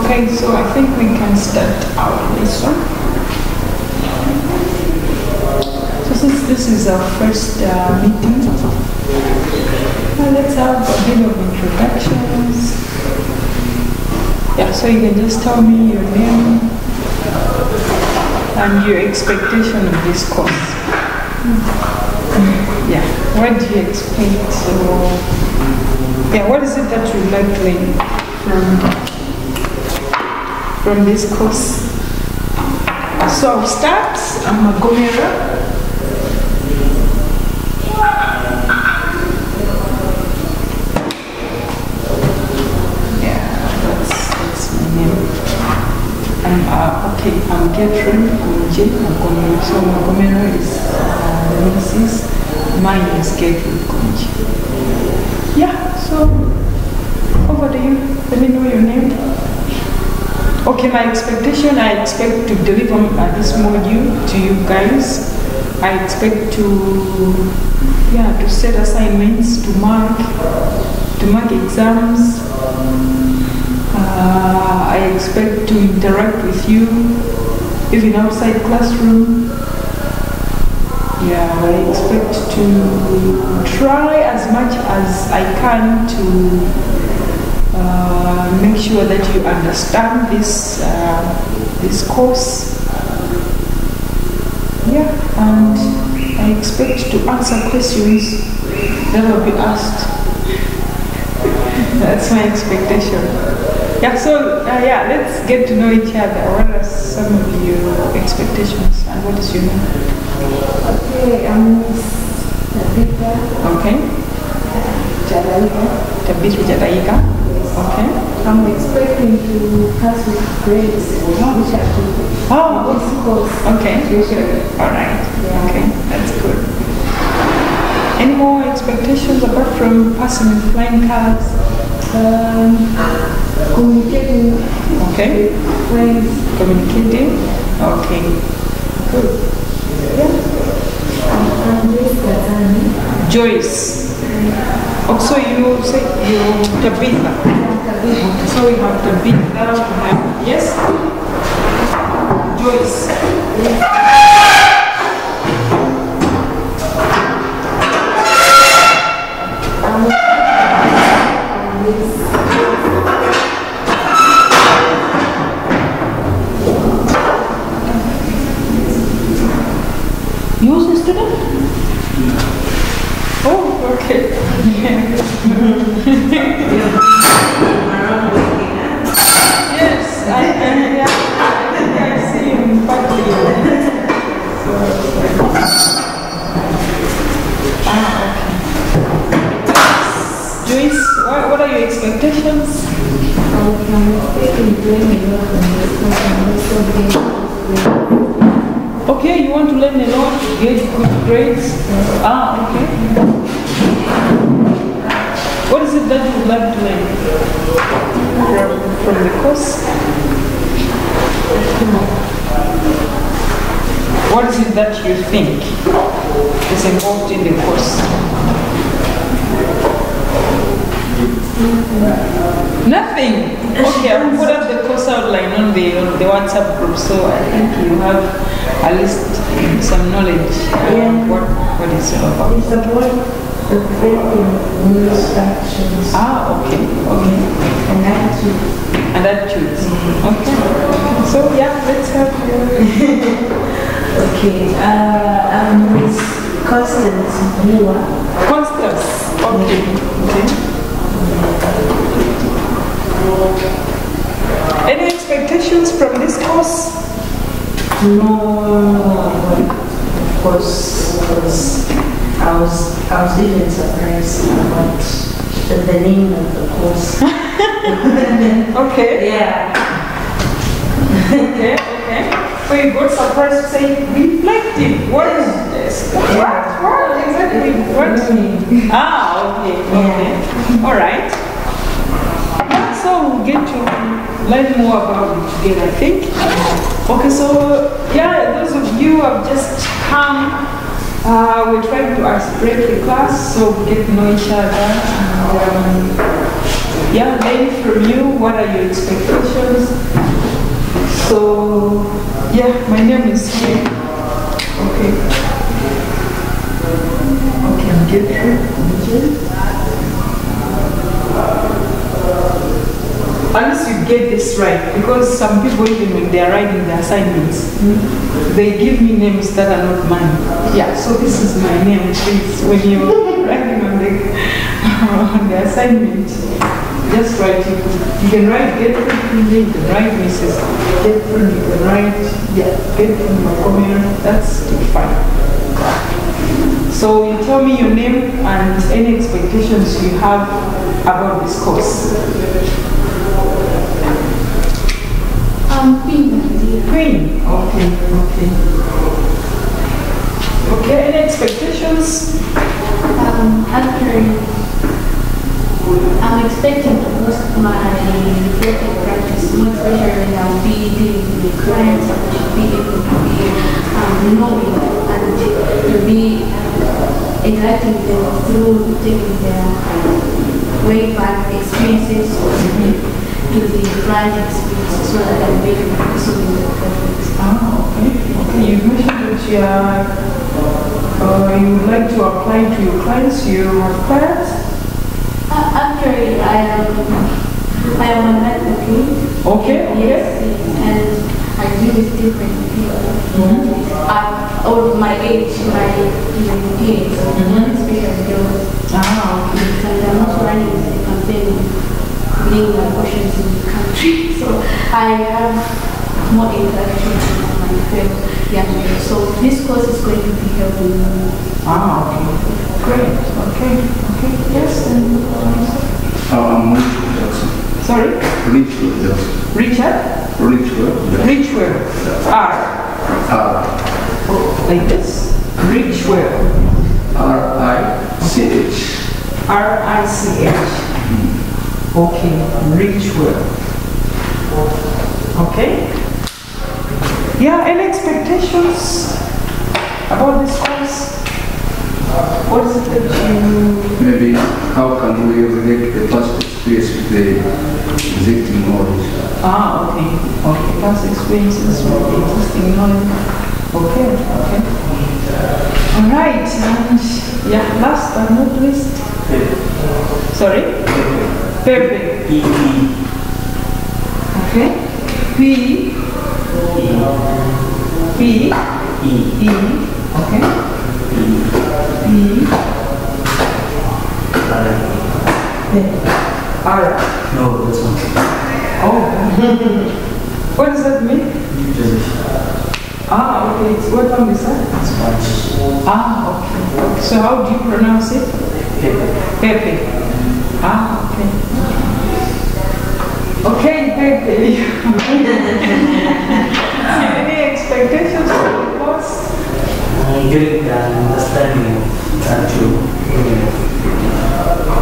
Okay, so I think we can start our lesson. So since this is our first meeting, let's have a bit of introductions. Yeah, so you can just tell me your name and your expectation of this course. Yeah, what do you expect? Yeah, what is it that you'd like to learn from this course? So I'll start. I'm a Gomera. Yeah, that's my name. Okay, I'm Gertrude. I'm Jane. I'm Gomera. So my Gomera is the Mrs. Mine is Gertrude Konji. Yeah, so over to you. Let me know your name. Okay, my expectation, I expect to deliver this module to you guys. I expect to set assignments, to mark exams. I expect to interact with you, even outside classroom. Yeah, I expect to try as much as I can to make sure that you understand this course. Yeah, and I expect to answer questions that will be asked. That's my expectation. Yeah, so let's get to know each other. What are some of your expectations and what is your name? Okay, I'm Miss Tabitha. Okay. Jadaika. Tabitha Jadaika. Okay. I'm expecting to pass with grades, which are this course. Okay. All right. Yeah. Okay, that's good. Any more expectations apart from passing with flying cars? Communicating. Okay. With friends. Communicating. Okay. Good. Yeah. I'm Joyce Katani. Joyce. Also, you say you Tabitha. So we have Tabitha. Yes. Joyce. You was a student? Oh, okay. Yes, I think I see him partly. Okay. Joyce, what are your expectations? I'm expecting to learn a lot from this course. Okay, you want to learn a lot, get good grades? Okay. What is it that you would like to learn from the course? What is it that you think is involved in the course? Nothing. Okay, I'll put up the course outline on the WhatsApp group, so I think you have at least some knowledge what it's all about. It's about the breaking new instructions. Okay. And attitudes. And attitudes. Okay. So let's have your... Okay, I'm Miss Constance Bua. Constance. Okay. Any expectations from this course? No, of course, I was even surprised about the name of the course. Okay. Yeah. Okay. So you got surprised to say reflective. What is this? Yeah. What exactly? What? Okay. All right. So we'll get to learn more about it together, I think. Okay, so those of you who have just come, we're trying to break the class so we get to know each other. And, yeah, learn from you. What are your expectations? So, yeah, my name is here. Okay. Okay, I'm Gertrude. Unless you get this right, because some people, even when they are writing the assignments, they give me names that are not mine. Yeah, so this is my name, please. When you're writing on the assignment, just write it. You can write Gertrude, you can write Mrs. Gertrude, you can write, yeah, Gertrude Makomera, that's fine. So you tell me your name and any expectations you have about this course. Queen. Queen. Okay, okay. Okay, any expectations? Actually, I'm expecting to boost my reflective practice, more especially when I'll be dealing with clients. I should be able to be knowing and to be interacting with them through taking their way back experiences to the client experience so that I'm able to be solving the problems. Ah, okay. Okay, you mentioned that you would like to apply to your clients. You have clients? Actually, I am an advocate. Okay, okay. Yes, and I deal with different people. Of my age, my peers, especially girls. Ah, okay. And I'm also running a campaign being abortions in the country. So I have more interaction with my fellow young girls. So this course is going to be helping me. Ah, okay. Great. Okay. Okay. Yes. And I'm Richard Jackson. sorry? Richard Jackson. Richard? Richard. Richwell. R. Oh, like this? Richwell. R-I-C-H. R-I-C-H. Okay. Richwell. Okay. Yeah, any expectations about this course? What is it that you... Maybe how can we relate the past experience with the existing knowledge? Ah, okay. Okay. Past experiences with the existing knowledge. Okay. Okay. All right. And yeah, last but not least. Sorry? Pepe. Okay. P. P. E. Okay. P. R. No, that's not. Oh. What does that mean? Ah, okay. It's what tongue is that? Spanish. Ah, okay. So how do you pronounce it? Pepe. Ah, okay. Okay, Pepe. Any expectations for the course? Getting the understanding of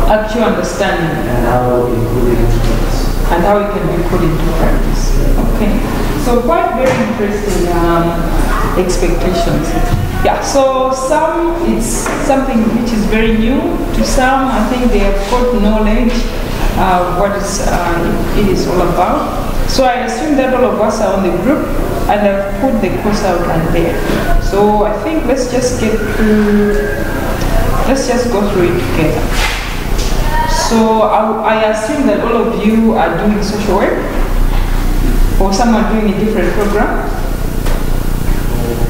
Actual understanding. and how we put it into practice. And how it can be put into practice. Okay. So quite very interesting expectations. Yeah, so some, it's something which is very new. To some, I think they have got knowledge what it is all about. So I assume that all of us are on the group and I've put the course outline there. So I think let's just go through it together. So I assume that all of you are doing social work, or some are doing a different program?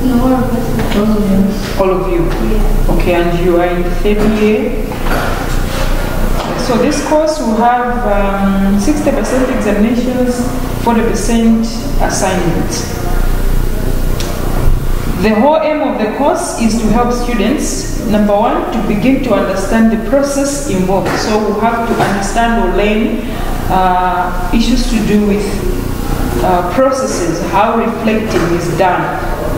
No, all of us. All of you? Yeah. Okay, and you are in the third year. So this course will have 60% examinations, 40% assignments. The whole aim of the course is to help students, number one, to begin to understand the process involved. So we have to understand or learn issues to do with processes, how reflecting is done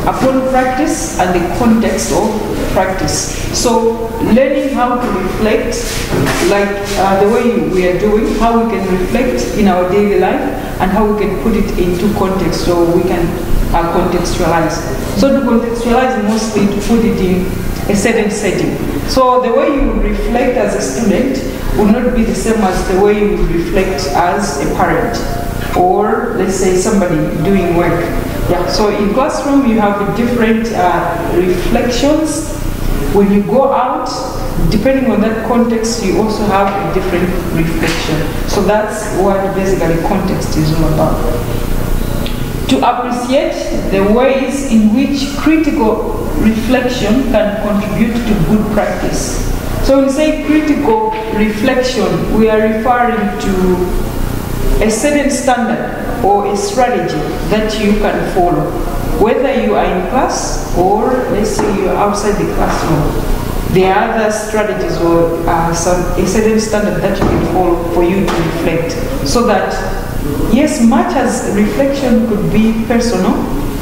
upon practice and the context of practice. So learning how to reflect, like the way we are doing, how we can reflect in our daily life and how we can put it into context so we can contextualize. So to contextualize mostly to put it in a certain setting. So the way you reflect as a student, would not be the same as the way you would reflect as a parent, or let's say somebody doing work. Yeah, so in classroom you have different reflections. When you go out, depending on that context, you also have a different reflection. So that's what basically context is all about. To appreciate the ways in which critical reflection can contribute to good practice. So when we say critical reflection, we are referring to a certain standard or a strategy that you can follow, whether you are in class or let's say you are outside the classroom. There are other strategies or a certain standard that you can follow for you to reflect, so that yes, much as reflection could be personal,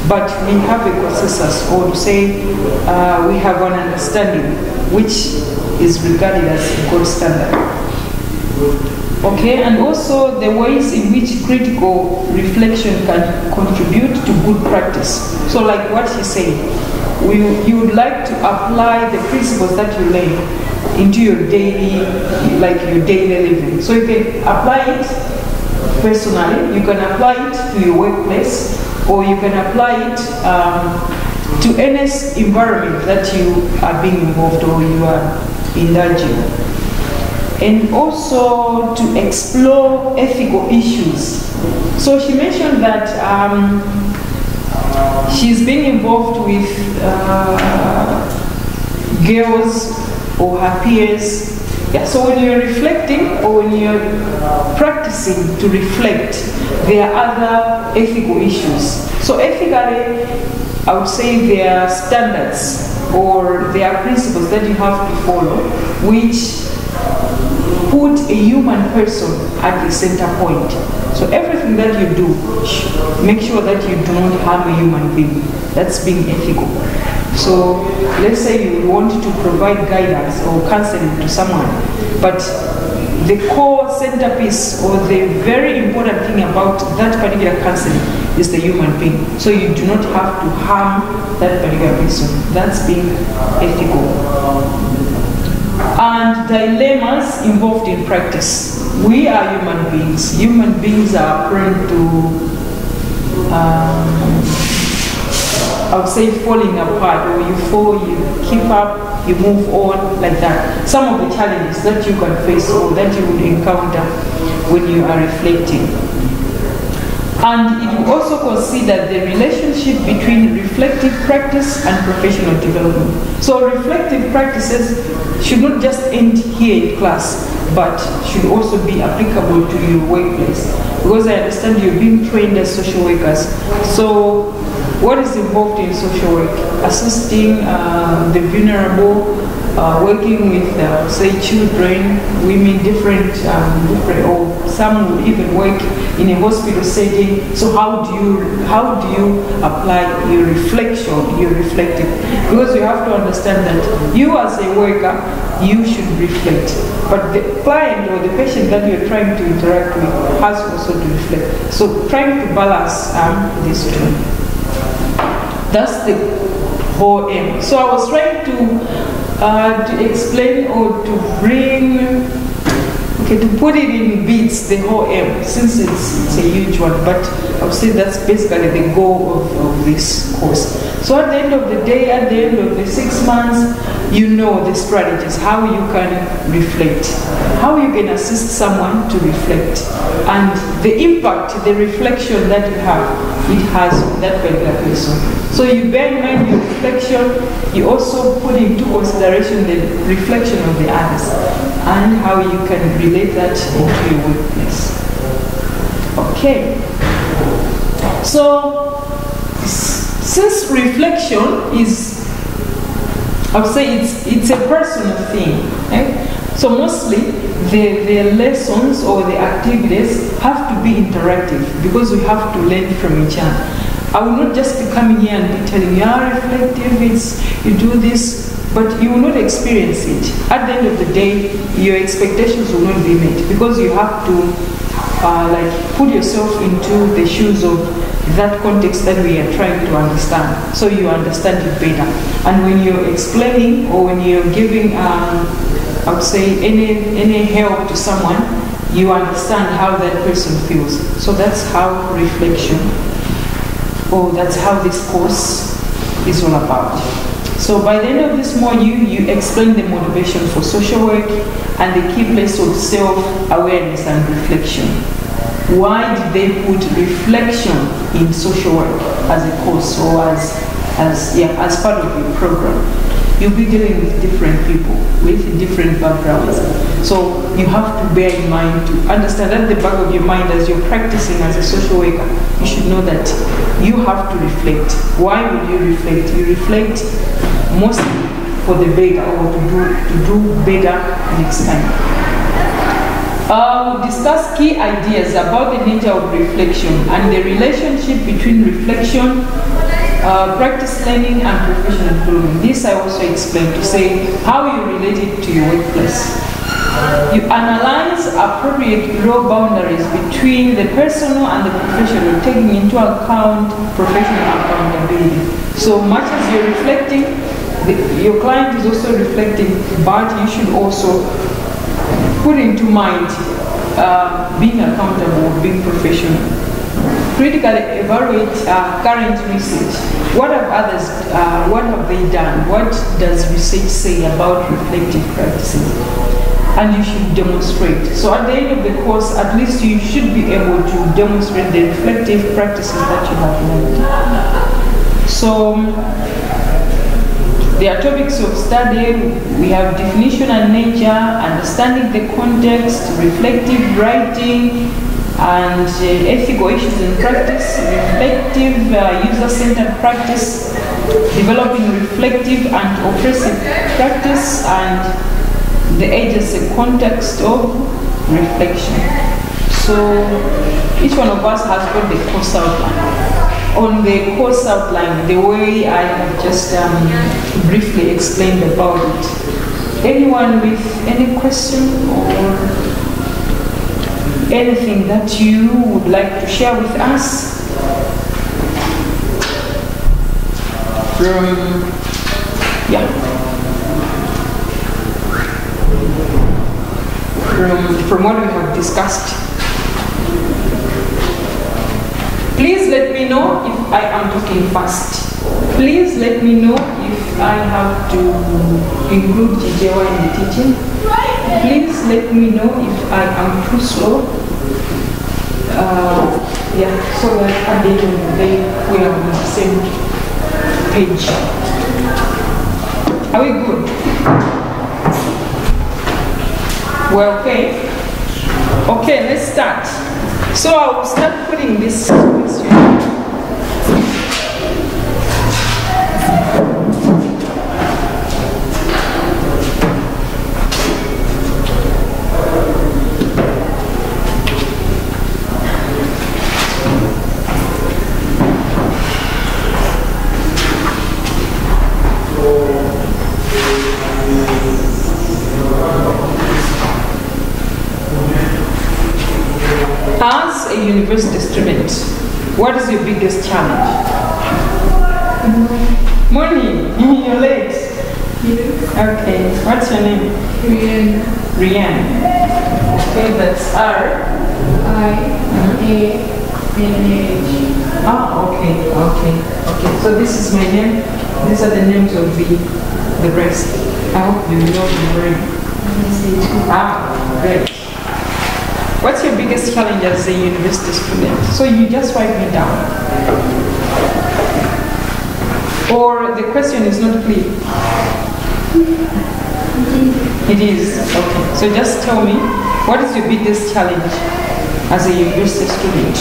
but we have a consensus, or to say we have an understanding which is regarded as a gold standard. Okay, and also the ways in which critical reflection can contribute to good practice. So like what he said, you would like to apply the principles that you learn into your daily, like your daily living. So you can apply it personally, you can apply it to your workplace, or you can apply it to any environment that you are being involved or you are indulging. And also to explore ethical issues. So she mentioned that she's been involved with girls or her peers. Yeah, so when you're reflecting or when you're practicing to reflect, there are other ethical issues. So ethically, I would say there are standards or there are principles that you have to follow, which put a human person at the center point. So everything that you do, make sure that you do not harm a human being. That's being ethical. So let's say you want to provide guidance or counseling to someone, but the core centerpiece or the very important thing about that particular counseling is the human being. So you do not have to harm that particular person. That's being ethical. And dilemmas involved in practice. We are human beings. Human beings are prone to, I would say, falling apart, or you fall, you keep up, you move on, like that. Some of the challenges that you can face or that you will encounter when you are reflecting. And it will also consider the relationship between reflective practice and professional development. So reflective practices should not just end here in class, but should also be applicable to your workplace. Because I understand you're being trained as social workers. So what is involved in social work? Assisting the vulnerable, working with, say, children, women, different, or some will even work in a hospital setting. So how do you apply your reflection, your reflective? Because you have to understand that you as a worker, you should reflect. But the client or the patient that you're trying to interact with has also to reflect. So trying to balance these two. That's the whole aim. So I was trying to explain or to bring, to put it in bits, the whole aim, since it's a huge one, but I would say that's basically the goal of this course. So at the end of the day, at the end of the 6 months, you know the strategies, how you can reflect, how you can assist someone to reflect, and the impact, the reflection that you have, it has on that particular person. So you bear in mind your reflection, you also put into consideration the reflection of the others, and how you can relate that into your workplace. Okay. So, since reflection is, I would say it's a personal thing, right? So mostly the lessons or the activities have to be interactive, because we have to learn from each other. I will not just be coming here and be telling you, reflective, you do this, but you will not experience it. At the end of the day, your expectations will not be met, because you have to put yourself into the shoes of that context that we are trying to understand, so you understand it better. And when you're explaining or when you're giving I would say any help to someone, you understand how that person feels. So that's how reflection, or that's how this course is all about. So by the end of this module, you explain the motivation for social work and the key place of self-awareness and reflection. Why did they put reflection in social work as a course or as part of your program? You'll be dealing with different people with different backgrounds. So you have to bear in mind, to understand at the back of your mind as you're practicing as a social worker, you should know that you have to reflect. Why would you reflect? You reflect mostly for the better, or to do better next time. We'll discuss key ideas about the nature of reflection and the relationship between reflection, practice learning, and professional development. This I also explained to say how you relate it to your workplace. You analyze appropriate law boundaries between the personal and the professional, taking into account professional accountability. So much as you're reflecting, your client is also reflecting, but you should also put into mind being accountable, being professional. Critically evaluate current research. What have others, what have they done? What does research say about reflective practices? And you should demonstrate. So at the end of the course, at least you should be able to demonstrate the reflective practices that you have learned. So there are topics of study. We have definition and nature, understanding the context, reflective writing, and ethical issues in practice, reflective user-centered practice, developing reflective and oppressive practice, and the agency context of reflection. So each one of us has got the course outline. On the course outline, the way I have just briefly explained about it. Anyone with any question or anything that you would like to share with us? From what we have discussed. Please let me know if I am talking fast. Please let me know if I have to include Jijewa in the teaching. Please let me know if I am too slow. So that at the end of the day we are on the same page. Are we good? We're okay? Okay, let's start. So I will start putting this question. As a university student, what is your biggest challenge? Morning. You're late. Okay. What's your name? Rian. Rian. Okay, that's R-I-A-N-A-H. Ah, okay. So this is my name. These are the names of the rest. I hope you know them already. Ah, great. What's your biggest challenge as a university student? So you just write me down. Or the question is not clear? It is. Okay. So just tell me, what is your biggest challenge as a university student?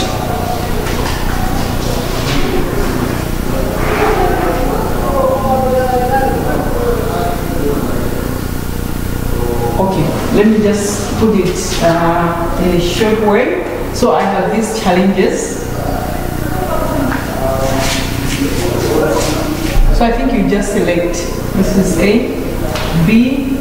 Okay, let me just put it in a short way. So I have these challenges. So I think you just select, this is A, B,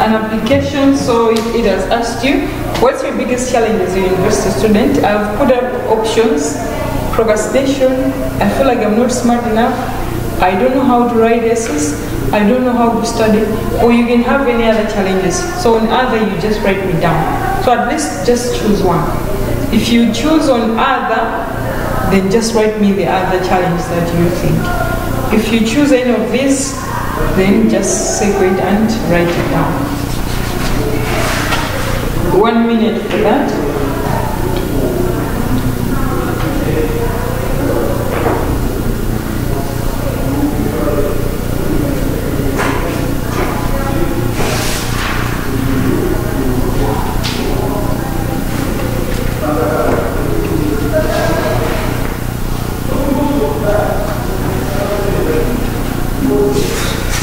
an application, so it has asked you, what's your biggest challenge as a university student? I've put up options: procrastination, I feel like I'm not smart enough, I don't know how to write essays, I don't know how to study, or you can have any other challenges. So on other, you just write me down. So at least just choose one. If you choose on other, then just write me the other challenge that you think. If you choose any of these, then just separate and write it down. 1 minute for that.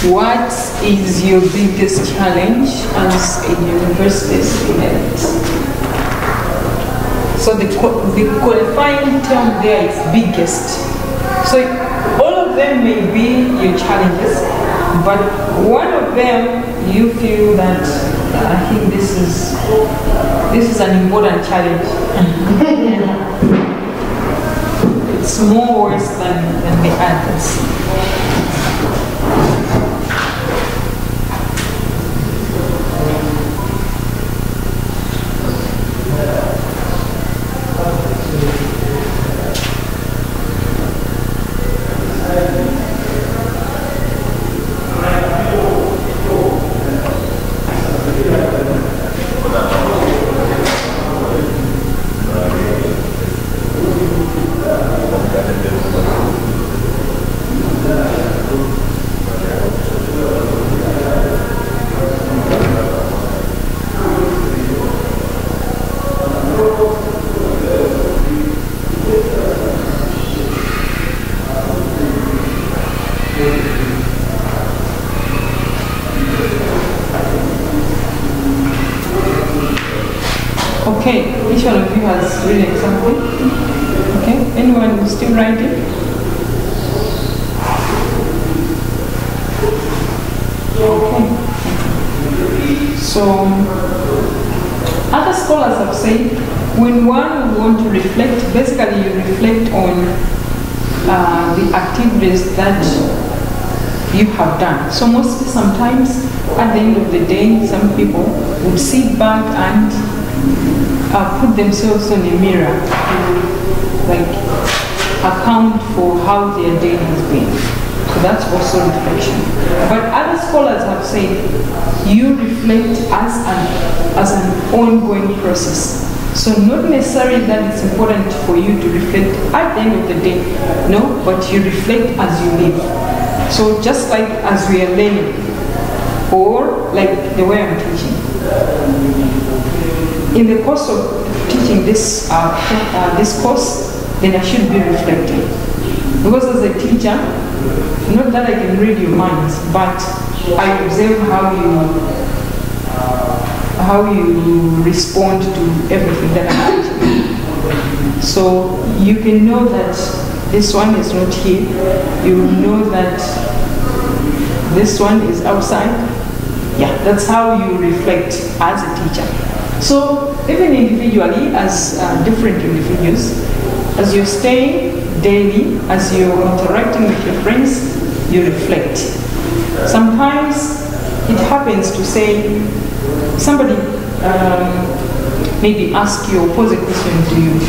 What is your biggest challenge as a university student? So the qualifying term there is biggest. So all of them may be your challenges, but one of them you feel that I think this is an important challenge. It's more worse than the others. Okay, each one of you has written something. Okay, anyone still writing? Okay. So, other scholars have said when one want to reflect, basically you reflect on the activities that you have done. So sometimes at the end of the day, some people would sit back and put themselves on a mirror to like account for how their day has been. So that's also reflection. But other scholars have said you reflect as an ongoing process. So not necessarily that it's important for you to reflect at the end of the day, no, but you reflect as you live. So just like as we are learning, or like the way I'm teaching. In the course of teaching this course, then I should be reflecting. Because as a teacher, not that I can read your minds, but I observe how you respond to everything that I'm teaching. So you can know that this one is not here. You will know that this one is outside. Yeah, that's how you reflect as a teacher. So even individually, as different individuals, as you're staying daily, as you're interacting with your friends, you reflect. Sometimes it happens to say, somebody maybe ask you or pose a question to you,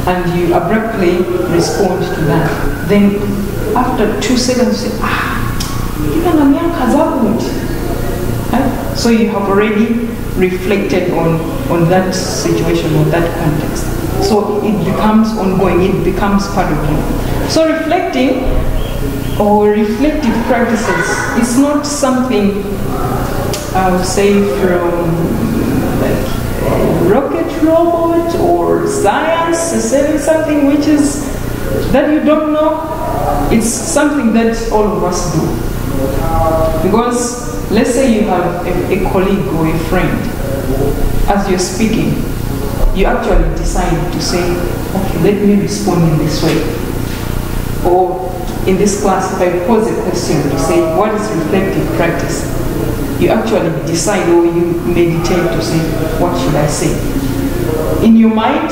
and you abruptly respond to that. Then after 2 seconds, you say, right? So you have already reflected on that situation or that context. So it becomes ongoing, it becomes part of you. So reflecting or reflective practices is not something I would say from like a rocket robot or science, necessarily something which is that you don't know. It's something that all of us do. Because let's say you have a colleague or a friend, as you're speaking, you actually decide to say, okay, let me respond in this way. Or in this class, if I pose a question to say, what is reflective practice? you actually decide or you meditate to say, what should I say? In your mind,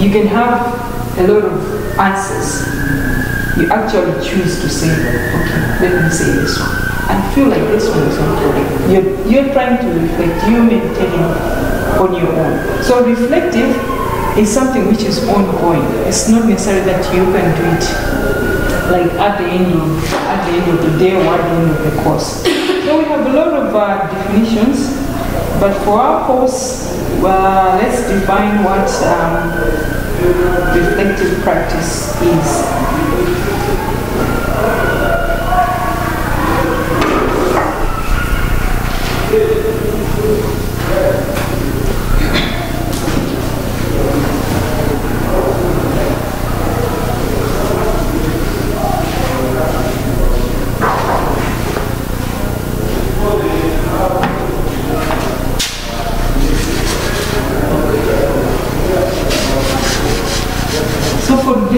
you can have a lot of answers. You actually choose to say, okay, let me say this one. I feel like this one is not correct. You're trying to reflect, you're meditating on your own. So reflective is something which is ongoing. It's not necessarily that you can do it like at the end of the day or at the end of the course. So we have a lot of definitions, but for our course, let's define what reflective practice is.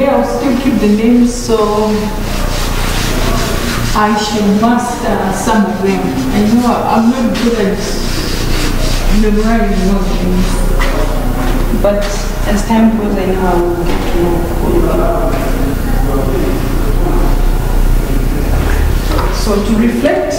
I'll still keep the names, so I should master some of them. I know I'm not good at memorizing all the names, but as time goes, I know I will get to know all of them. So to reflect,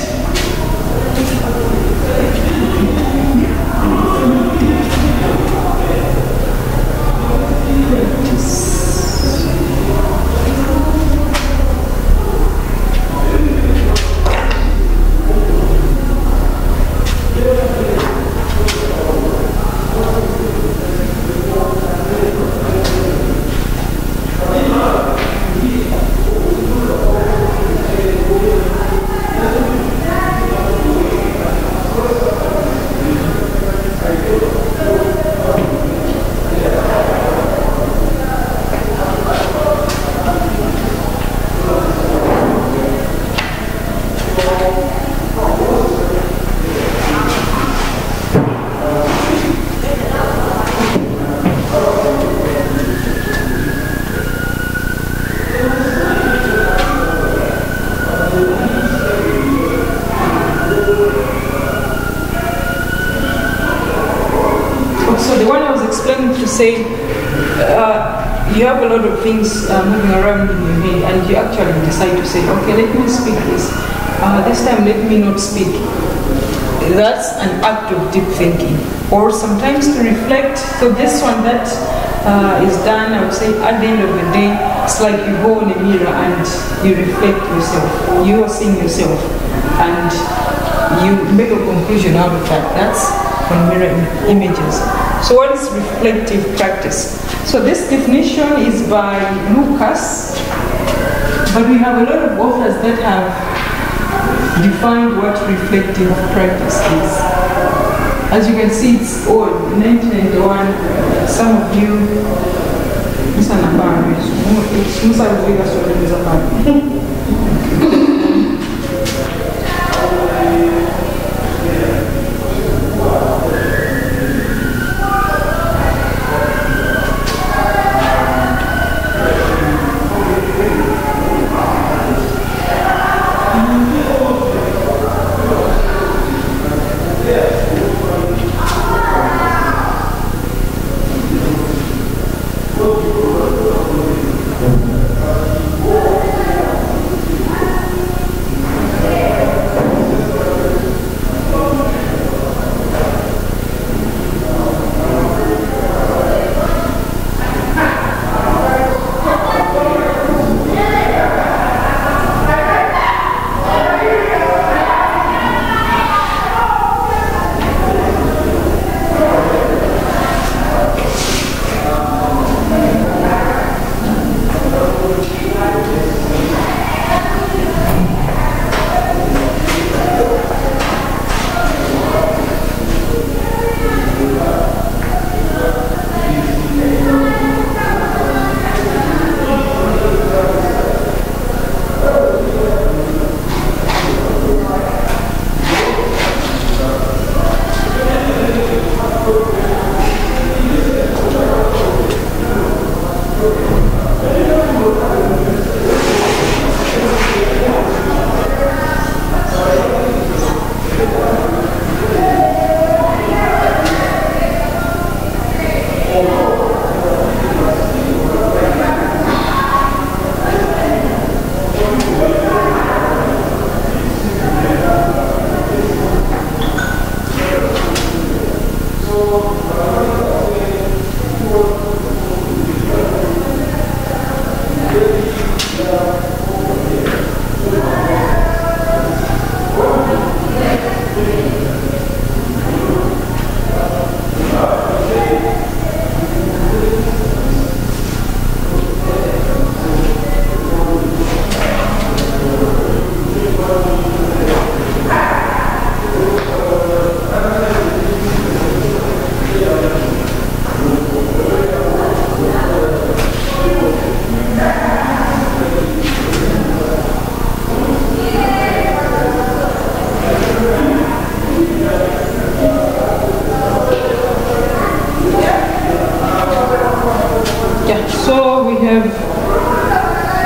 say you have a lot of things moving around in your head, and you actually decide to say, okay, let me speak this. This time, let me not speak. That's an act of deep thinking. Or sometimes to reflect. So this one that is done, I would say, at the end of the day, it's like you go in a mirror and you reflect yourself. You are seeing yourself, and you make a conclusion out of that. That's on mirror images. So what is reflective practice? So this definition is by Lucas, but we have a lot of authors that have defined what reflective practice is. As you can see, it's old, 1991. Some of you,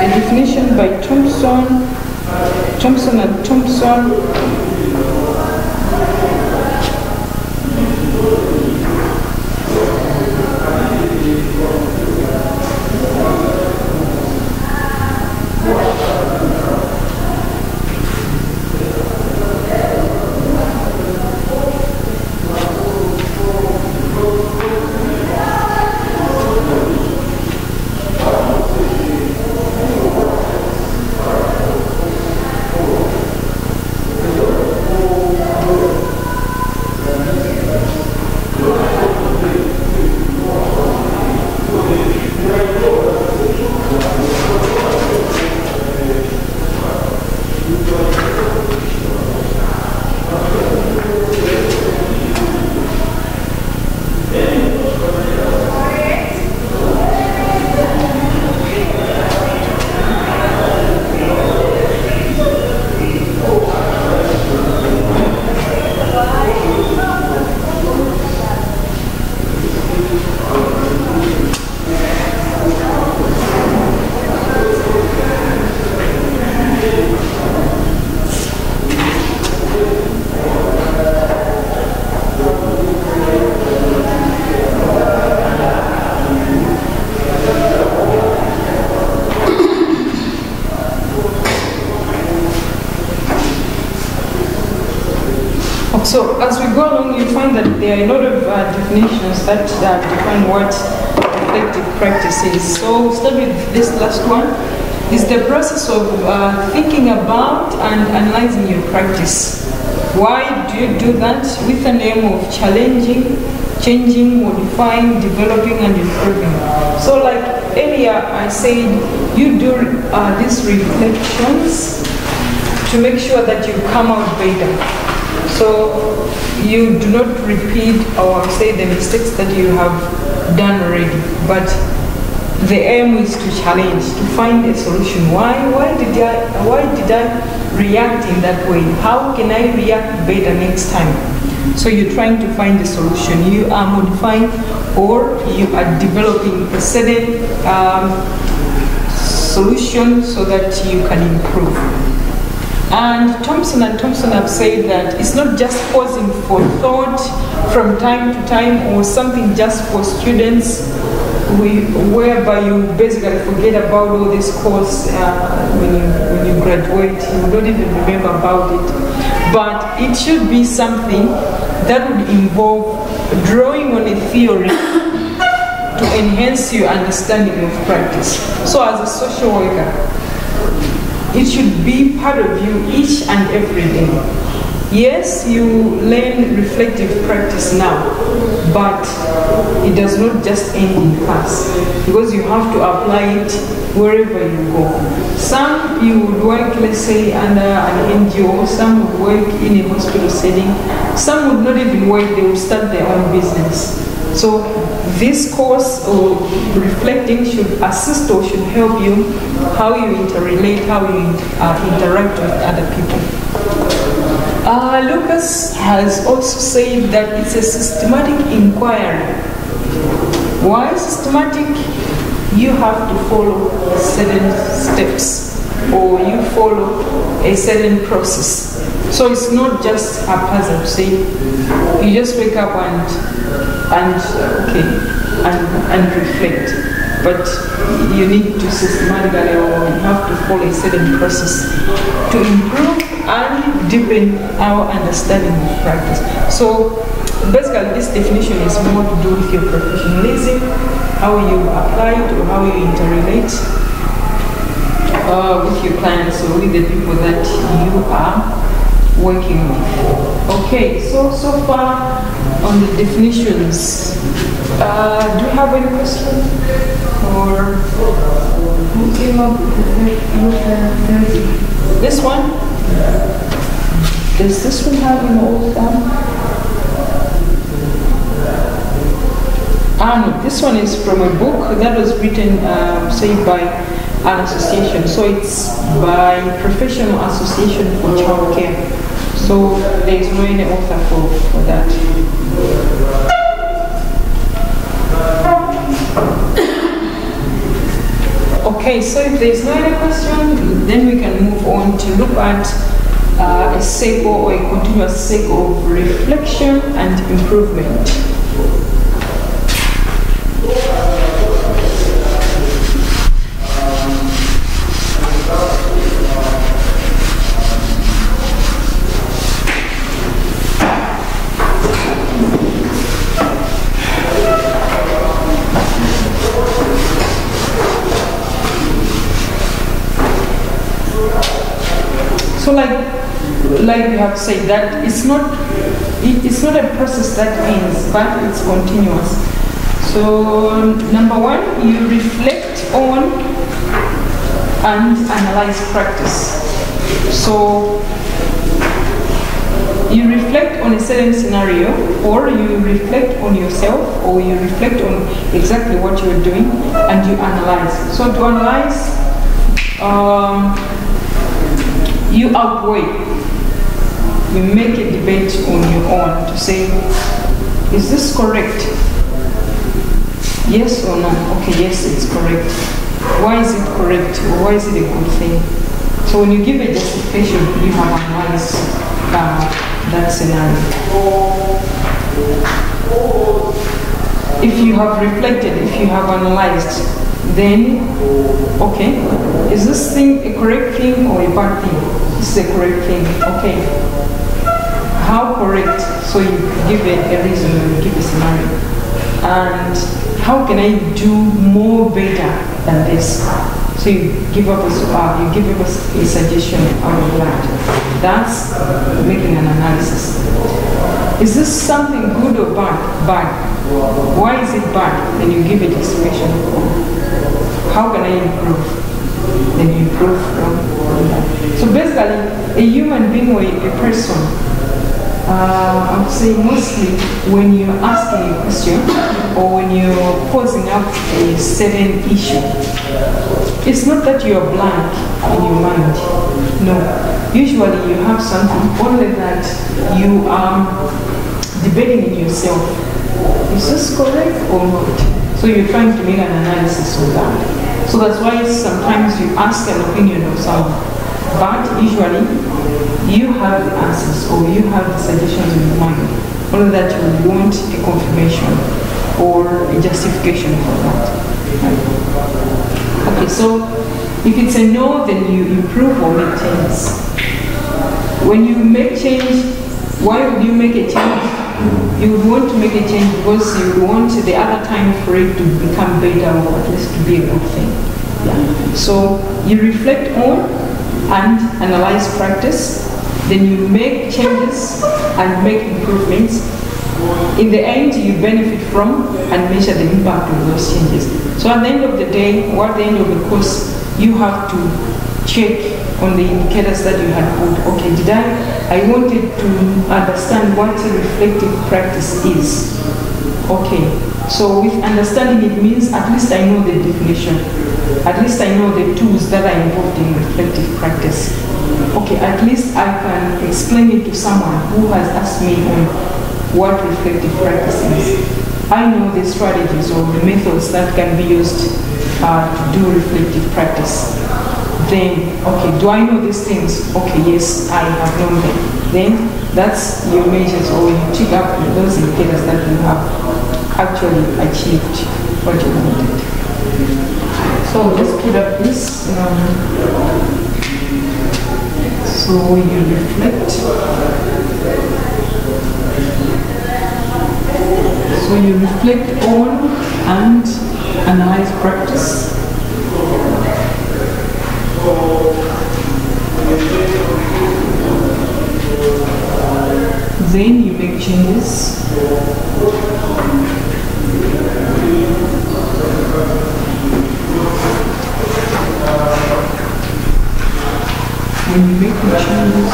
the definition by Thompson and Thompson. So as we go along, you find that there are a lot of definitions that define what reflective practice is. So start with this last one. Is the process of thinking about and analyzing your practice. Why do you do that? With the aim of challenging, changing, modifying, developing, and improving. So like earlier I said, you do these reflections to make sure that you come out better. So you do not repeat or say the mistakes that you have done already, but the aim is to challenge, to find a solution. Why did I react in that way? How can I react better next time? So you're trying to find a solution. You are modifying or you are developing a certain solution so that you can improve. And Thompson have said that it's not just pausing for thought from time to time or something just for students whereby you basically forget about all this course when you graduate. You don't even remember about it. But it should be something that would involve drawing on a theory to enhance your understanding of practice. So as a social worker, it should be part of you each and every day. Yes, you learn reflective practice now, but it does not just end in class, because you have to apply it wherever you go. Some you would work, let's say, under an NGO, some would work in a hospital setting, some would not even work, they would start their own business. So this course or reflecting should assist or should help you how you interrelate, how you interact with other people. Lucas has also said that it's a systematic inquiry. Why systematic? You have to follow certain steps or you follow a certain process. So it's not just a puzzle, say you just wake up and reflect, but you need to systematically or you have to follow a certain process to improve and deepen our understanding of practice. So basically this definition is more to do with your professionalism, how you apply it or how you interrelate with your clients or with the people that you are working with. Okay, so far on the definitions, do you have any questions? Or who came up with this one? Does this one have an old down? No, this one is from a book that was written, say, by an association. So it's by Professional Association for Childcare. So there is no any author for that. Okay, so if there's no other question, then we can move on to look at a cycle or a continuous cycle of reflection and improvement. So like we have said, that it's not a process that ends, but it's continuous. So number one, you reflect on and analyze practice. So you reflect on a certain scenario, or you reflect on yourself, or you reflect on exactly what you're doing, and you analyze. So to analyze, you outweigh. You make a debate on your own to say, is this correct? Yes or no? Okay, yes, it's correct. Why is it correct? Or why is it a good thing? So when you give a justification, you have analyzed that scenario. If you have reflected, if you have analyzed, then, okay, is this thing a correct thing or a bad thing? This is a correct thing, okay. How correct? So you give a reason, you give a scenario. And how can I do more better than this? So you give us a suggestion out of that. That's making an analysis. Is this something good or bad? Bad. Why is it bad? Then you give a justification. How can I improve? Then you improve from that. So basically, a human being or a person, I would say mostly when you're asking a question or when you're posing up a certain issue, it's not that you're blank in your mind. No. Usually you have something, only that you are debating in yourself. Is this correct or not? So you're trying to make an analysis of that. So that's why sometimes you ask an opinion of someone. But usually, you have the answers or you have the suggestions in your mind. Only that you want a confirmation or a justification for that. Okay, so if it's a no, then you improve or make changes. When you make change, why would you make a change? You would want to make a change because you want the other time for it to become better or at least to be a good thing. Yeah. So you reflect on and analyze practice, then you make changes and make improvements. In the end, you benefit from and measure the impact of those changes. So at the end of the day, or at the end of the course, you have to check on the indicators that you had put. Okay, I wanted to understand what a reflective practice is. Okay, so with understanding it means at least I know the definition. At least I know the tools that are involved in reflective practice. Okay, at least I can explain it to someone who has asked me on what reflective practice is. I know the strategies or the methods that can be used to do reflective practice. Then, okay, do I know these things? Okay, yes, I have known them. Then, that's your measures, or you check up those indicators that you have actually achieved what you wanted. So let's put up this. So you reflect. So you reflect on and analyze practice. Then you make changes. When you make the changes,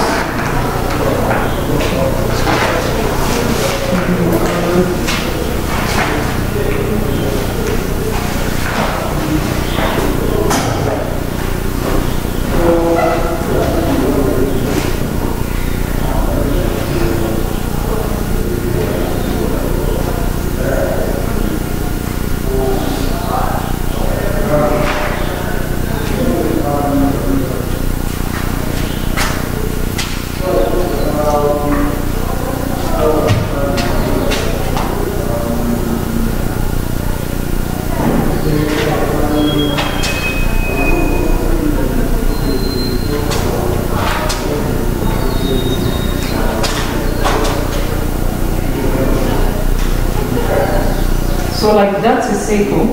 So like that's a cycle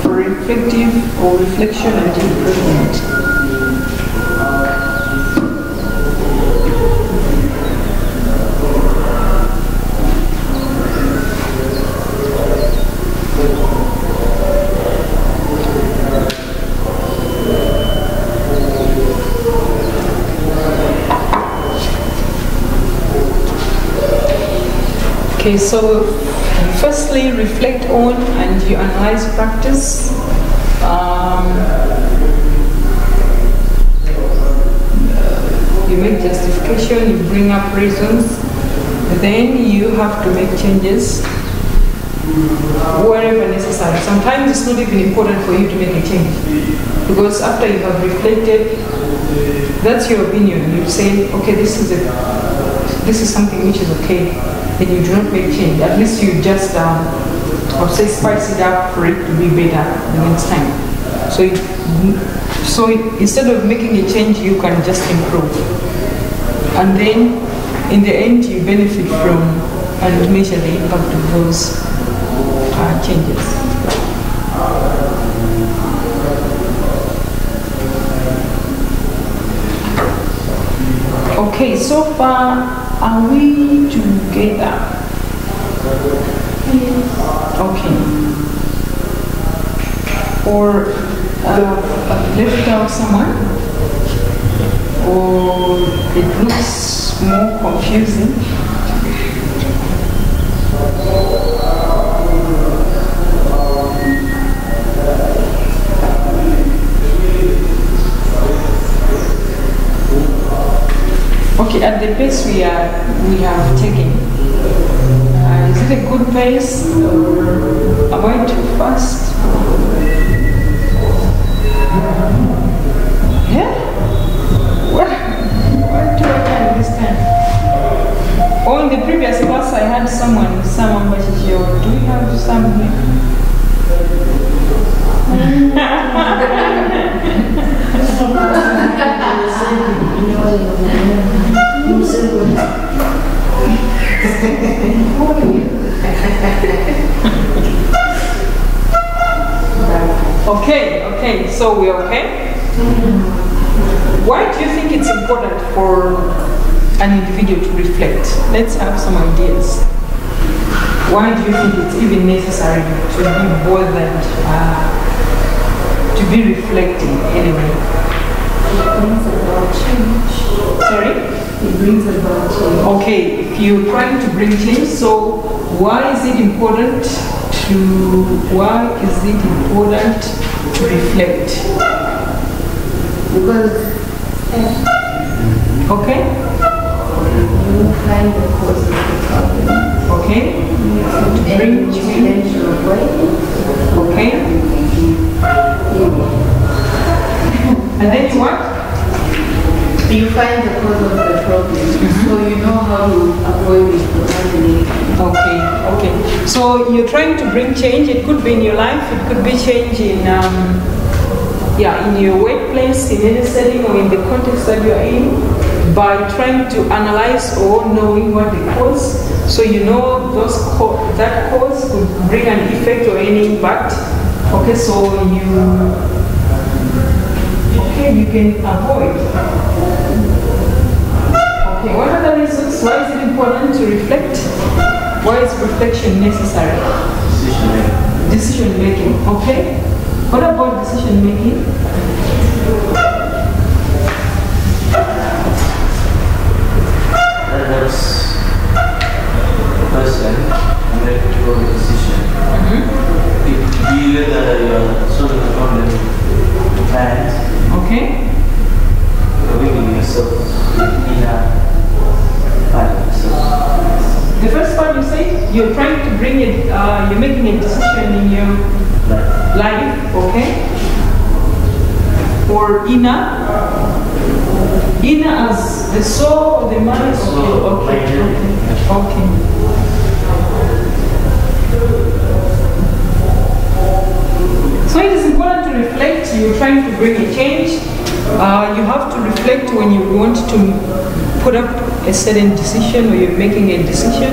for reflective or reflection and improvement. Okay, so firstly, reflect on and you analyze practice. You make justification, you bring up reasons, then you have to make changes wherever necessary. Sometimes it's not even important for you to make a change because after you have reflected, that's your opinion. You say, okay, this is something which is okay. Then you do not make change. At least you just, I'll say, spice it up for it to be better the next time. So instead of making a change, you can just improve. And then, in the end, you benefit from and measure the impact of those changes. Okay, so far, are we together? Okay. Or left out someone? Or it looks more confusing? Okay, at the pace we have taken, is it a good pace or am I too fast? Yeah? What do I do this time? Oh, in the previous class I had someone but do we have some here? Okay, so we're okay? Why do you think it's important for an individual to reflect? Let's have some ideas. Why do you think it's even necessary to be bothered, to be reflecting anyway? It brings about change. Sorry? It brings about change. Okay, if you're trying to bring change, so why is it important to reflect? Because okay? You find the cause of the problem. Okay? To bring change. Okay? And then you what? You find the cause of the problem, so you know how to avoid it. Okay. So you're trying to bring change. It could be in your life. It could be change in your workplace, in any setting, or in the context that you're in, by trying to analyze or knowing what the cause. So you know that cause could bring an effect or any impact. Okay, so you can avoid. Okay, what are the reasons? Why is it important to reflect? Why is reflection necessary? Decision making. Okay. What about decision making? That's the person who make a decision. Whether you are solving a problem with plans. Okay. You're winning yourself in a part yourself. The first part you say, you're trying to bring it, you're making a decision in your life, okay? Or inner as the soul of the mind. Okay. So it is important to reflect. You're trying to bring a change. You have to reflect when you want to put up a certain decision or you're making a decision.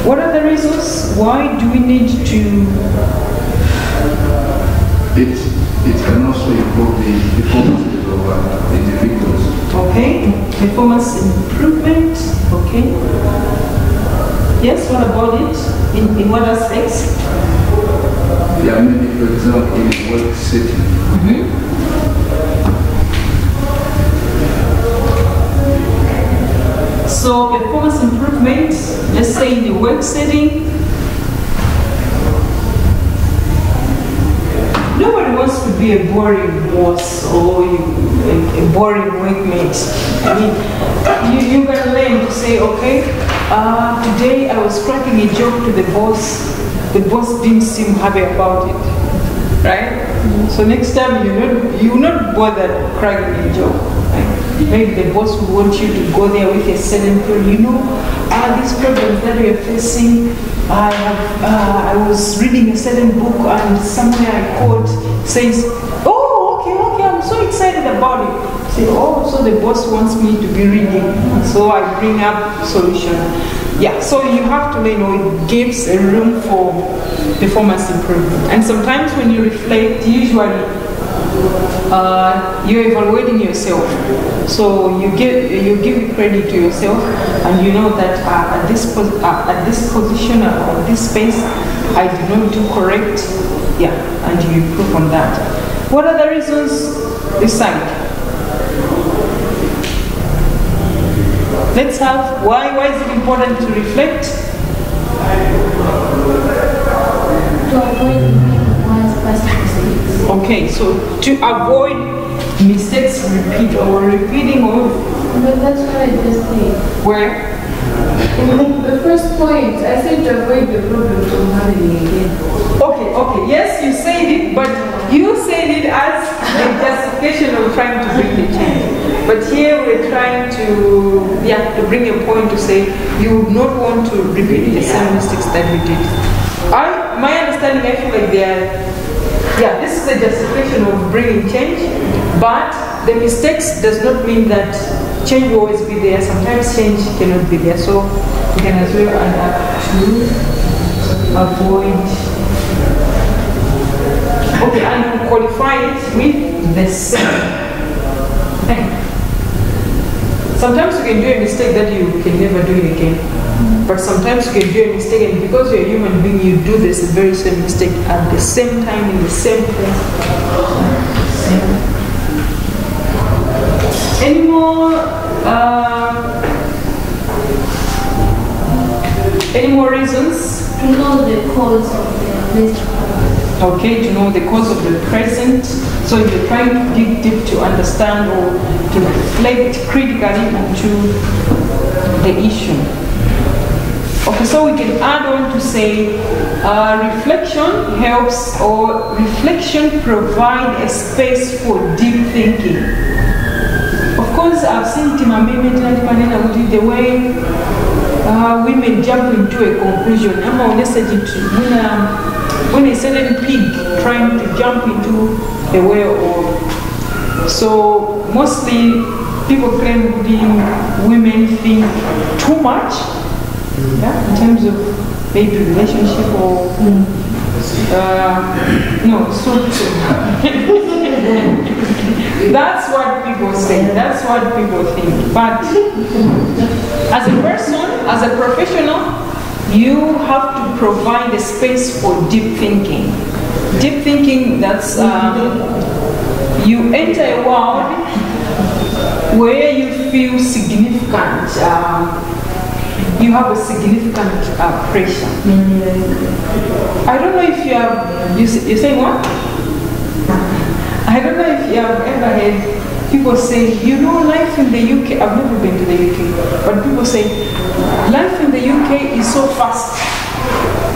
What are the reasons? Why do we need to? It can also improve the performance of individuals. Okay, performance improvement. Okay. Yes, what about it? In what aspects? Yeah, maybe for example in a work setting. So performance improvement, let's say in the work setting, nobody wants to be a boring boss or a boring workmate. I mean, you can learn to say, okay, today I was cracking a joke to the boss. The boss didn't seem happy about it, right? So next time you're not bothered cracking a joke. Right? Maybe the boss would want you to go there with a certain problem. These problems that we are facing. I was reading a certain book and somewhere I quote says, "Oh, okay, I'm so excited about it." Say, "Oh, so the boss wants me to be reading." So I bring up solution. Yeah, so you have to it gives a room for performance improvement. And sometimes when you reflect, usually you're evaluating yourself. So you give credit to yourself, and you know that at this position or this space, I did not do correct. Yeah, and you improve on that. What are the reasons? This side. Let's have why is it important to reflect? To avoid one's past mistakes. Okay, so to avoid mistakes repeating of. But that's what I just said. Where? In the first point, I said to avoid the problem from happening again. Okay, yes, you said it, but you said it as a justification of trying to bring the change. But here we're trying to bring a point to say you would not want to repeat the same mistakes that we did. My understanding, I feel like this is a justification of bringing change, but the mistakes does not mean that change will always be there. Sometimes change cannot be there, so we can as well adapt to avoid. Okay, and we qualify it with the same thing. Sometimes you can do a mistake that you can never do it again. But sometimes you can do a mistake, and because you're a human being, you do this very same mistake at the same time, in the same place. Any more reasons? To know the cause of the mistake. Okay, to know the cause of the present. So if you're trying to dig deep to understand or to reflect critically into the issue. Okay, so we can add on to say reflection helps, or reflection provides a space for deep thinking. Of course, I've seen Timameme Manena the way women jump into a conclusion. When a certain pig trying to jump into a well, so mostly people claim women think too much, in terms of maybe relationship or that's what people say, that's what people think. But as a person, as a professional, you have to provide a space for deep thinking. Deep thinking, that's you enter a world where you feel significant. You have a significant pressure. I don't know if you have, you're saying what? I don't know if you have ever heard people say, life in the UK, I've never been to the UK, but people say, life in the UK is so fast.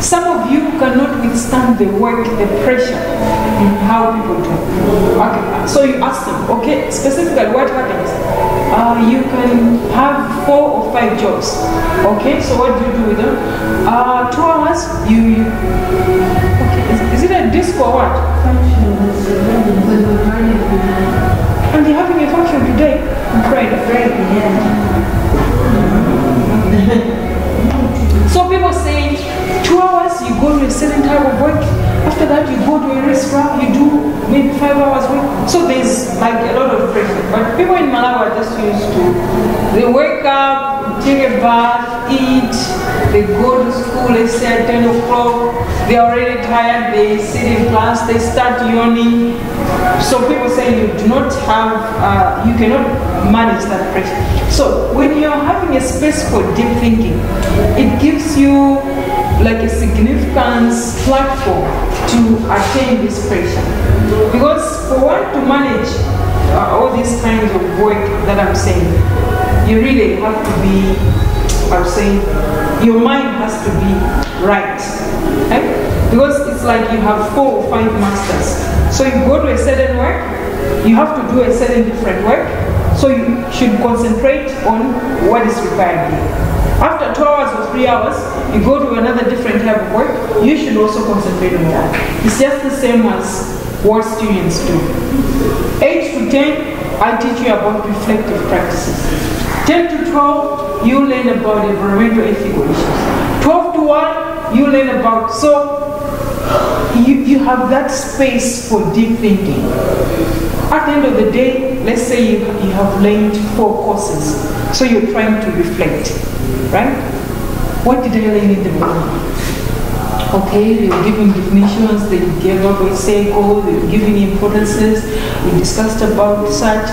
Some of you cannot withstand the work, the pressure, in how people do. Okay, so you ask them, okay, specifically what happens? You can have 4 or 5 jobs. Okay, so what do you do with them? 2 hours, okay, is it a disco or what? And they're having a function today on Friday. So people say 2 hours, you go to a certain type of work. After that, you go to a restaurant, you do maybe 5 hours work. So there's like a lot of pressure. But people in Malawi are just used to, they wake up, take a bath, eat, they go to school, they say at 10 o'clock, they're already tired, they sit in class, they start yawning. So people say you do not have, you cannot manage that pressure. So when you're having a space for deep thinking, it gives you like a significant platform to attain this pressure. Because for one to manage all these kinds of work that I'm saying, you really have to be, I'm saying, your mind has to be right. Okay? Because it's like you have 4 or 5 masters. So you go to a certain work, you have to do a certain different work, so you should concentrate on what is required here. After 2 hours or 3 hours, you go to another different type of work, you should also concentrate on that. It's just the same as what students do. 8 to 10, I teach you about reflective practices. 10 to 12, you learn about environmental ethical issues. 12 to 1, you learn about, so you have that space for deep thinking. At the end of the day, let's say you have learned 4 courses, so you're trying to reflect, right? What did I learn in the morning? Okay, they were giving definitions, they gave up a cycle, they were giving importances, we discussed about such.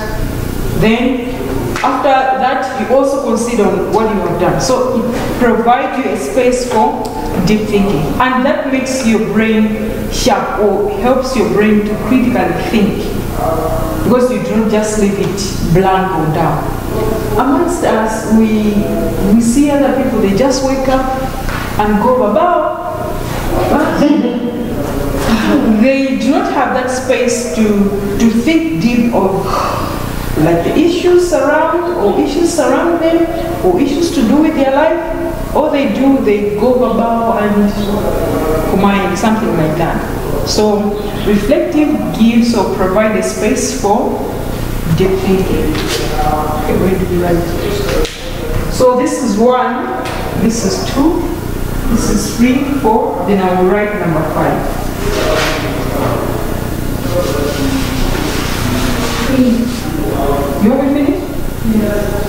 Then, after that, you also consider what you have done. So it provides you a space for deep thinking. And that makes your brain sharp, or helps your brain to critically think. Because you don't just leave it blank or down. Amongst us, we see other people, they just wake up and go about. They do not have that space to think deep of like the issues around, or issues surround them, or issues to do with their life. All they do, they go about and combine something like that. So reflective gives or provides a space for deep thinking. Okay, where do we write? So this is 1, this is 2, this is 3, 4, then I will write number 5. You want me to finish? Yeah.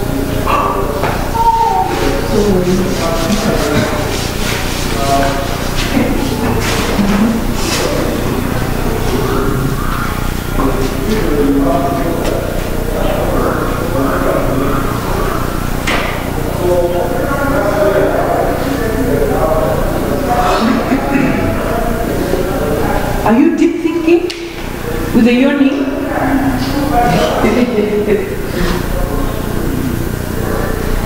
Are you deep thinking with the yawning?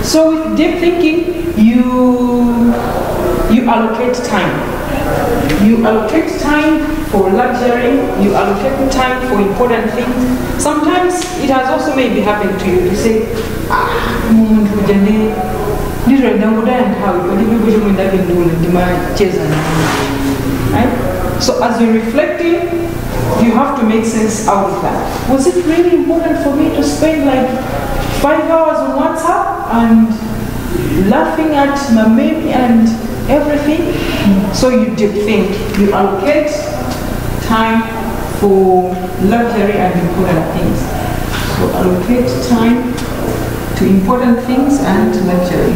So with deep thinking, you allocate time. You allocate time for luxury, you allocate time for important things. Sometimes it has also maybe happened to you. You say, right? So as you're reflecting, you have to make sense out of that. Was it really important for me to spend like 5 hours on WhatsApp and laughing at my meme and everything? So you deep think, you allocate time for luxury and important things. So allocate time to important things and luxury.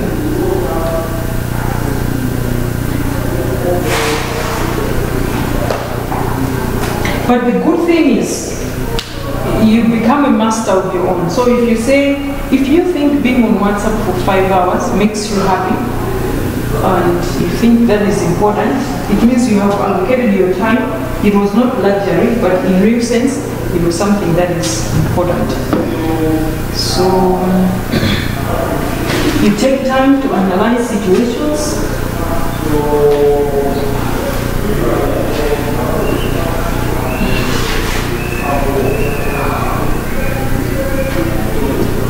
But the good thing is, you become a master of your own. So if you say, if you think being on WhatsApp for 5 hours makes you happy, and you think that is important, it means you have allocated your time. It was not luxury, but in real sense, it was something that is important. So you take time to analyze situations.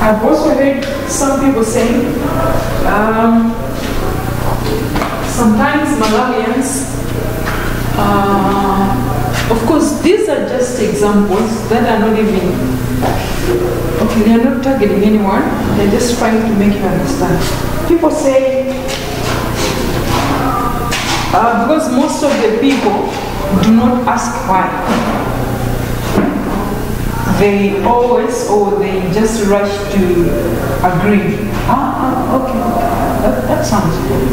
I've also heard some people saying, sometimes Malawians, of course, these are just examples that are not even, okay, they are not targeting anyone, they're just trying to make you understand. People say, Because most of the people do not ask why. They always, or they just rush to agree. Okay, that sounds good.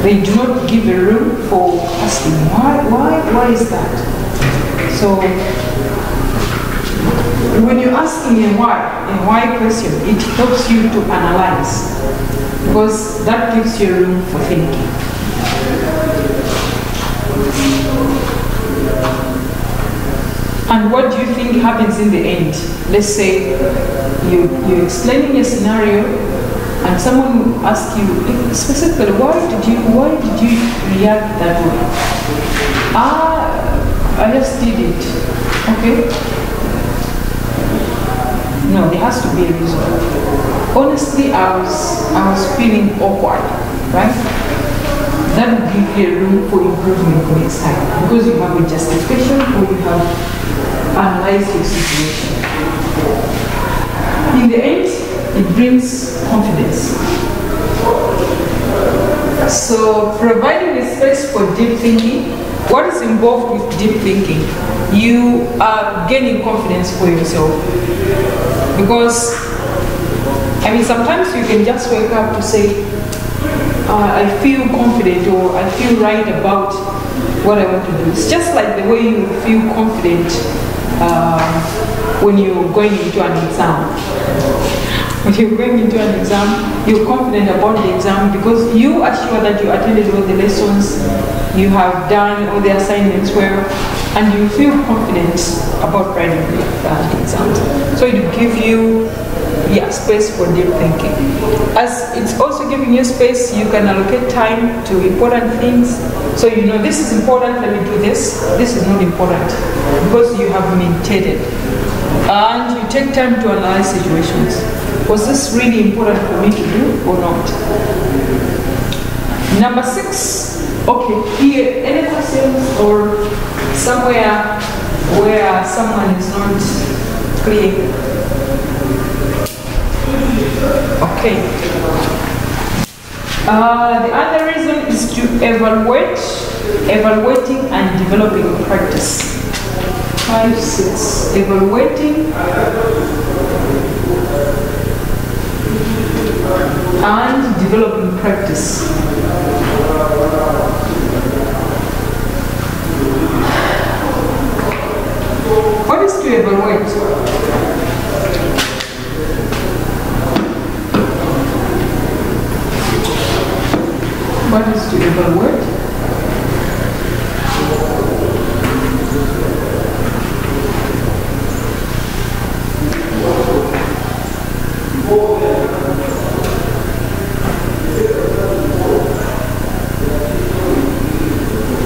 They do not give a room for asking why is that? So when you're asking a why question, it helps you to analyze, because that gives you room for thinking. And what do you think happens in the end? Let's say you're explaining a scenario and someone will ask you specifically, why did you react that way? I just did it. Okay? No, there has to be a reason. Honestly, I was feeling awkward, right? That would give you a room for improvement next time, because you have a justification or you have analyzed your situation. In the end, it brings confidence. So, providing a space for deep thinking, what is involved with deep thinking? You are gaining confidence for yourself. Because, sometimes you can just wake up to say, I feel confident, or I feel right about what I want to do. It's just like the way you feel confident when you're going into an exam. When you're going into an exam, you're confident about the exam because you are sure that you attended all the lessons, you have done all the assignments well, and you feel confident about writing the exams. So it will give you space for deep thinking. As it's also giving you space, you can allocate time to important things. So you know, this is important, let me do this. This is not important, because you have meditated. And you take time to analyze situations. Was this really important for me to do or not? Number 6, okay, here, any questions or somewhere where someone is not clear? Okay. The other reason is to evaluating and developing practice. 5, 6, evaluating and developing practice. What is to evaluate? What is to evaluate?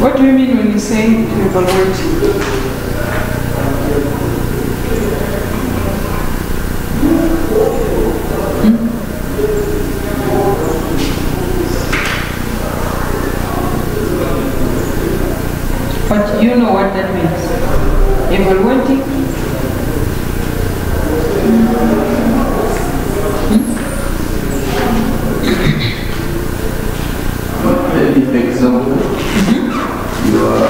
What do you mean when you say to evaluate? But you know what that means. Evaluating. Maybe example. You are a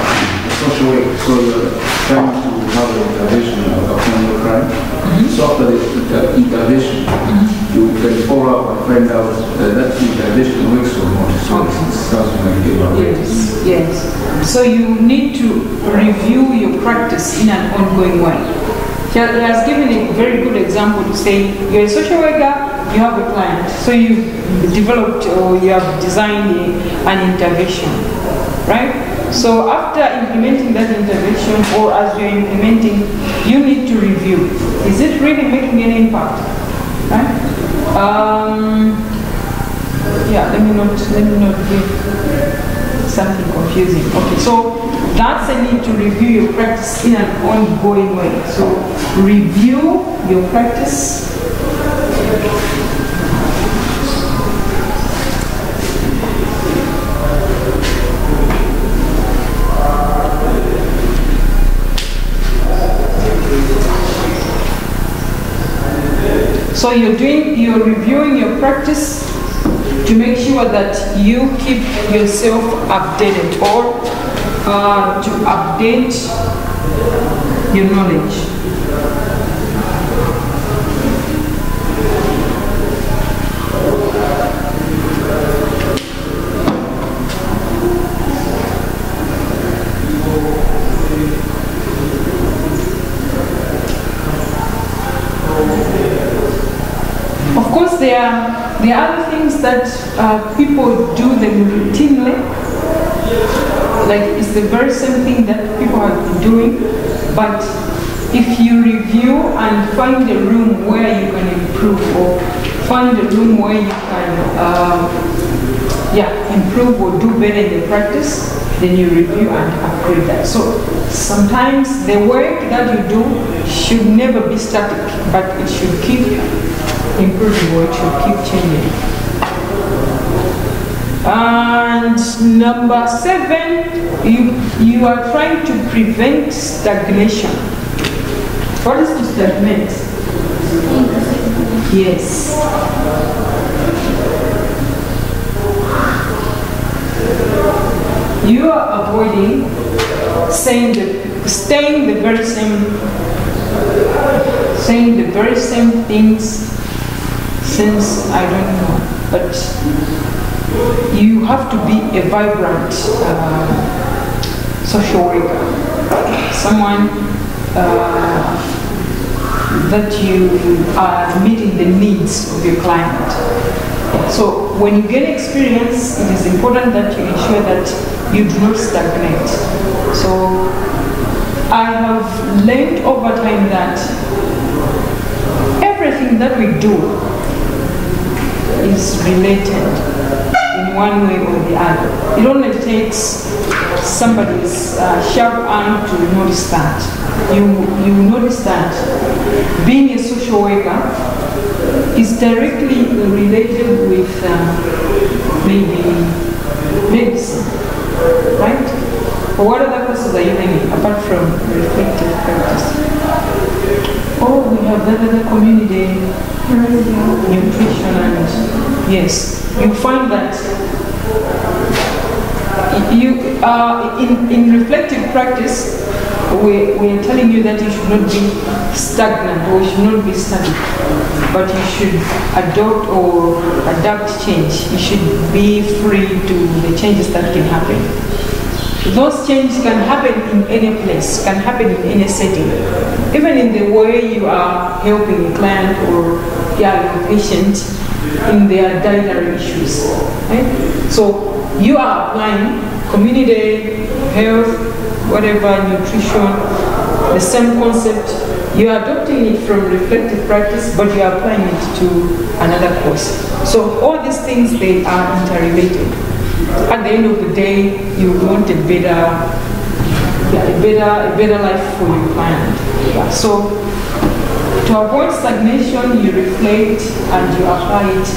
social worker, so you're trying to have an intervention upon your crime. So after the intervention, you can follow up and find out that intervention works or not. So it's something like evaluation. Yes. So you need to review your practice in an ongoing way. He has given a very good example to say, you're a social worker, you have a client, so you've developed or you have designed an intervention, right? So after implementing that intervention, or as you're implementing, you need to review. Is it really making an impact, right? Let me not give something confusing. Okay, so that's a need to review your practice in an ongoing way. So review your practice. So you're reviewing your practice to make sure that you keep yourself updated or to update your knowledge. Of course, there are other things that people do them routinely. Like it's the very same thing that people have been doing, but if you review and find a room where you can improve, or find a room where you can improve or do better in the practice, then you review and upgrade that. So sometimes the work that you do should never be static, but it should keep improving or it should keep changing. And number 7, you are trying to prevent stagnation. What is to stagnate? Yes. You are avoiding saying the very same things since I don't know, but you have to be a vibrant social worker, someone that you are meeting the needs of your client. So when you gain experience, it is important that you ensure that you do not stagnate. So I have learned over time that everything that we do is related in one way or the other. It only takes somebody's sharp eye to notice that. You notice that being a social worker is directly related with maybe medicine, right? But what other courses are you learning apart from reflective practice? Oh, we have that other community nutrition, and yes, you find that you in reflective practice we are telling you that you should not be stagnant or you should not be static, but you should adopt or adapt change. You should be free to the changes that can happen. Those changes can happen in any place, can happen in any setting, even in the way you are helping a client or your patient in their dietary issues. Right? So you are applying community health, whatever, nutrition, the same concept. You are adopting it from reflective practice, but you are applying it to another course. So all these things, they are interrelated. At the end of the day, you want a better life for your client. Yeah. So to avoid stagnation, you reflect and you apply it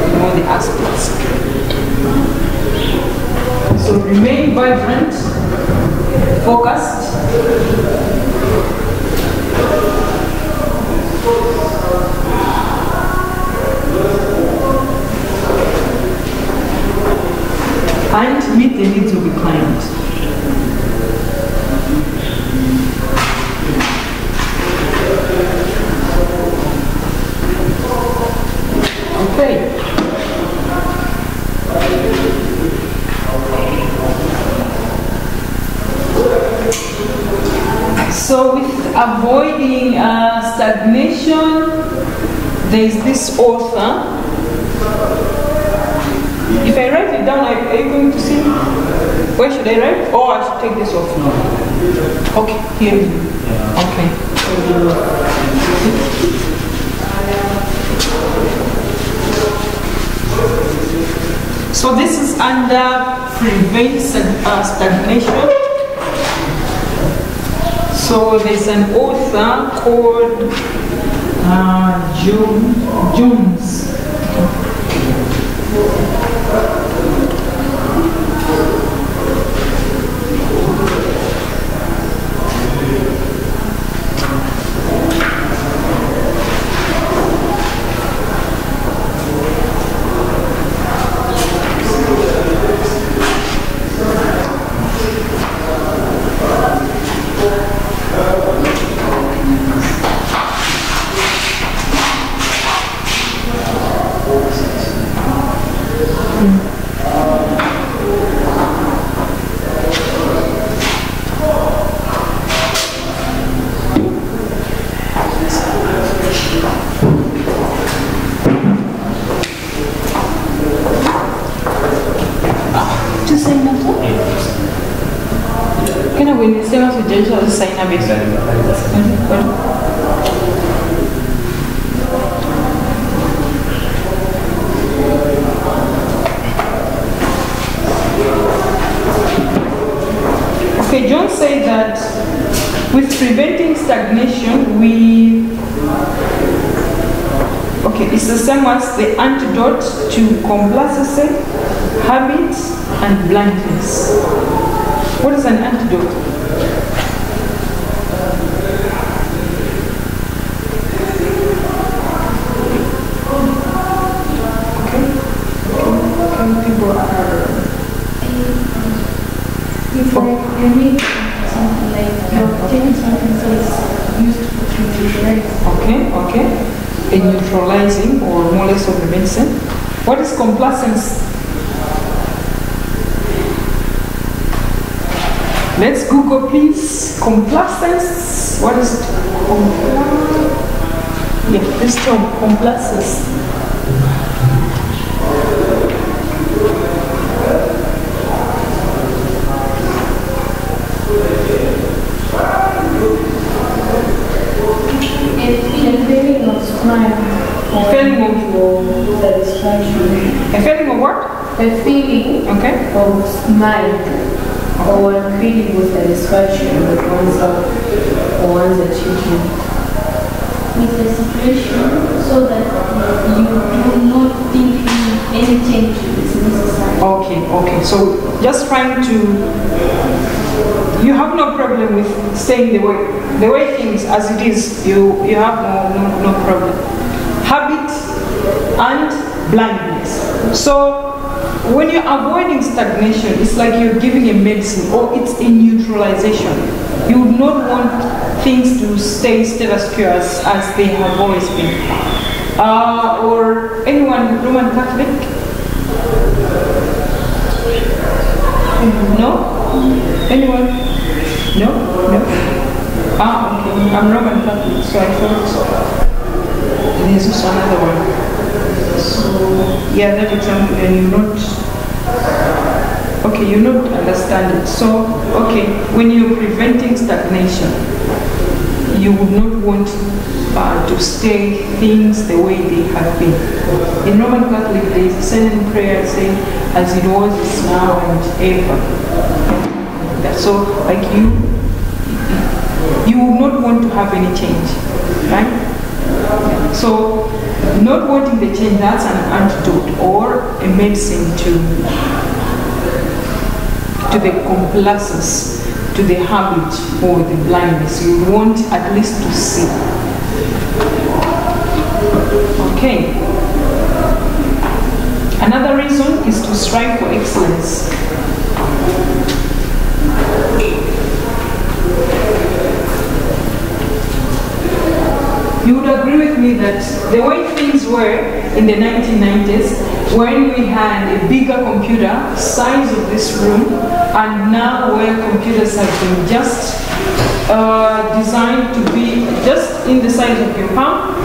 in all the aspects. So remain vibrant, focused, and meet the needs of the client. Okay. So with avoiding stagnation, there is this author. If I write it down, are you going to see? Where should I write? Or I should take this off? Okay, here. Okay. So this is under prevent stagnation. So there's an author called Jones. when you say suggestion as sign up is okay, John said that with preventing stagnation, it's the same as the antidote to complacency, habit, and blindness. What is an antidote? Okay, people are... It's like you need something like you're taking something so it's used to neutralize. Okay. A neutralizing or more or less of the medicine. What is complacence? Let's Google, please. Complacence. What is it? Yeah, this term, complacence. A feeling of satisfaction. A feeling of what? A feeling of smile or a feeling of satisfaction with oneself or one's achievement. With the situation so that you do not think any change is necessary. Okay. So just trying to... You have no problem with staying the way things as it is. You have no problem. Habit and blindness. So when you're avoiding stagnation, it's like you're giving a medicine or it's a neutralization. You would not want things to stay status quo as they have always been. Or anyone Roman Catholic? No? Anyone? No? Okay. I'm Roman Catholic, so I thought there's also another one. So, yeah, that example, then you're not understanding. So, when you're preventing stagnation, you would not want to stay things the way they have been. In Roman Catholic, there is a certain prayer saying, as it was, is now, and ever. So, like you would not want to have any change, right? So, not wanting the change, that's an antidote or a medicine to the complacence, to the habit or the blindness. You want at least to see. Okay. Another reason is to strive for excellence. You would agree with me that the way things were in the 1990s, when we had a bigger computer, size of this room, and now where computers have been just designed to be just in the size of your palm,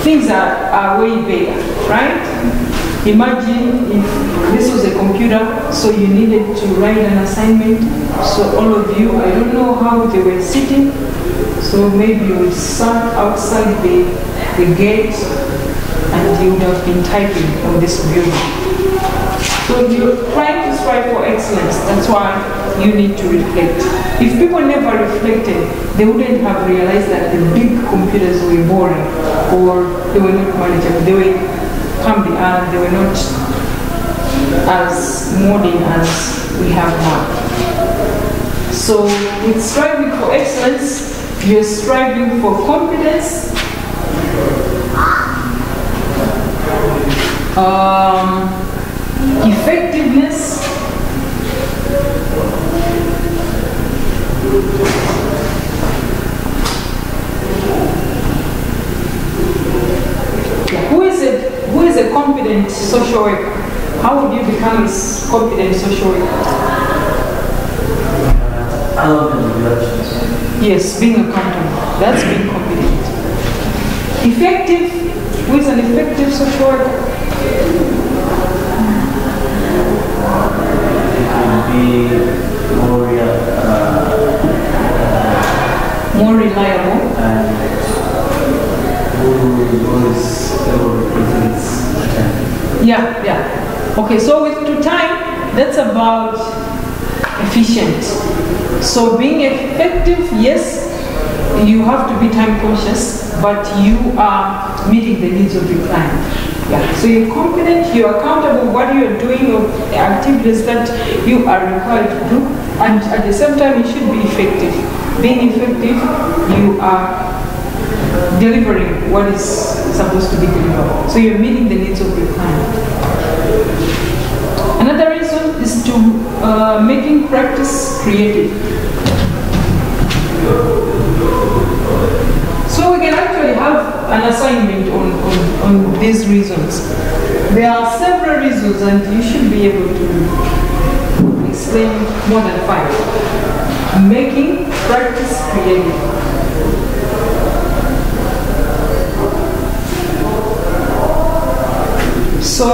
things are way bigger, right? Imagine if this was a computer, so you needed to write an assignment, so all of you, I don't know how they were sitting, so maybe you would sat outside the gate and you would have been typing on this building. So you're trying to strive for excellence, that's why you need to reflect. If people never reflected, they wouldn't have realized that the big computers were boring or they were not manageable. They were they were not as modern as we have now. So with striving for excellence, you're striving for competence, effectiveness, Who is a competent social worker? How would you become a competent social worker? Yes, being accountable. That's being competent. Effective. Who is an effective social worker? It could be more more reliable. and who is able to present time. Yeah. Okay, so with to time, that's about efficient. So being effective, yes, you have to be time conscious, but you are meeting the needs of your client. Yeah. So you're confident, you're accountable what you're doing, or the activities that you are required to do, and at the same time you should be effective. Being effective, you are delivering what is supposed to be delivered. So you're meeting the needs of your client. Another reason is to making practice creative. So we can actually have an assignment on these reasons. There are several reasons and you should be able to explain more than 5. Making practice creative. So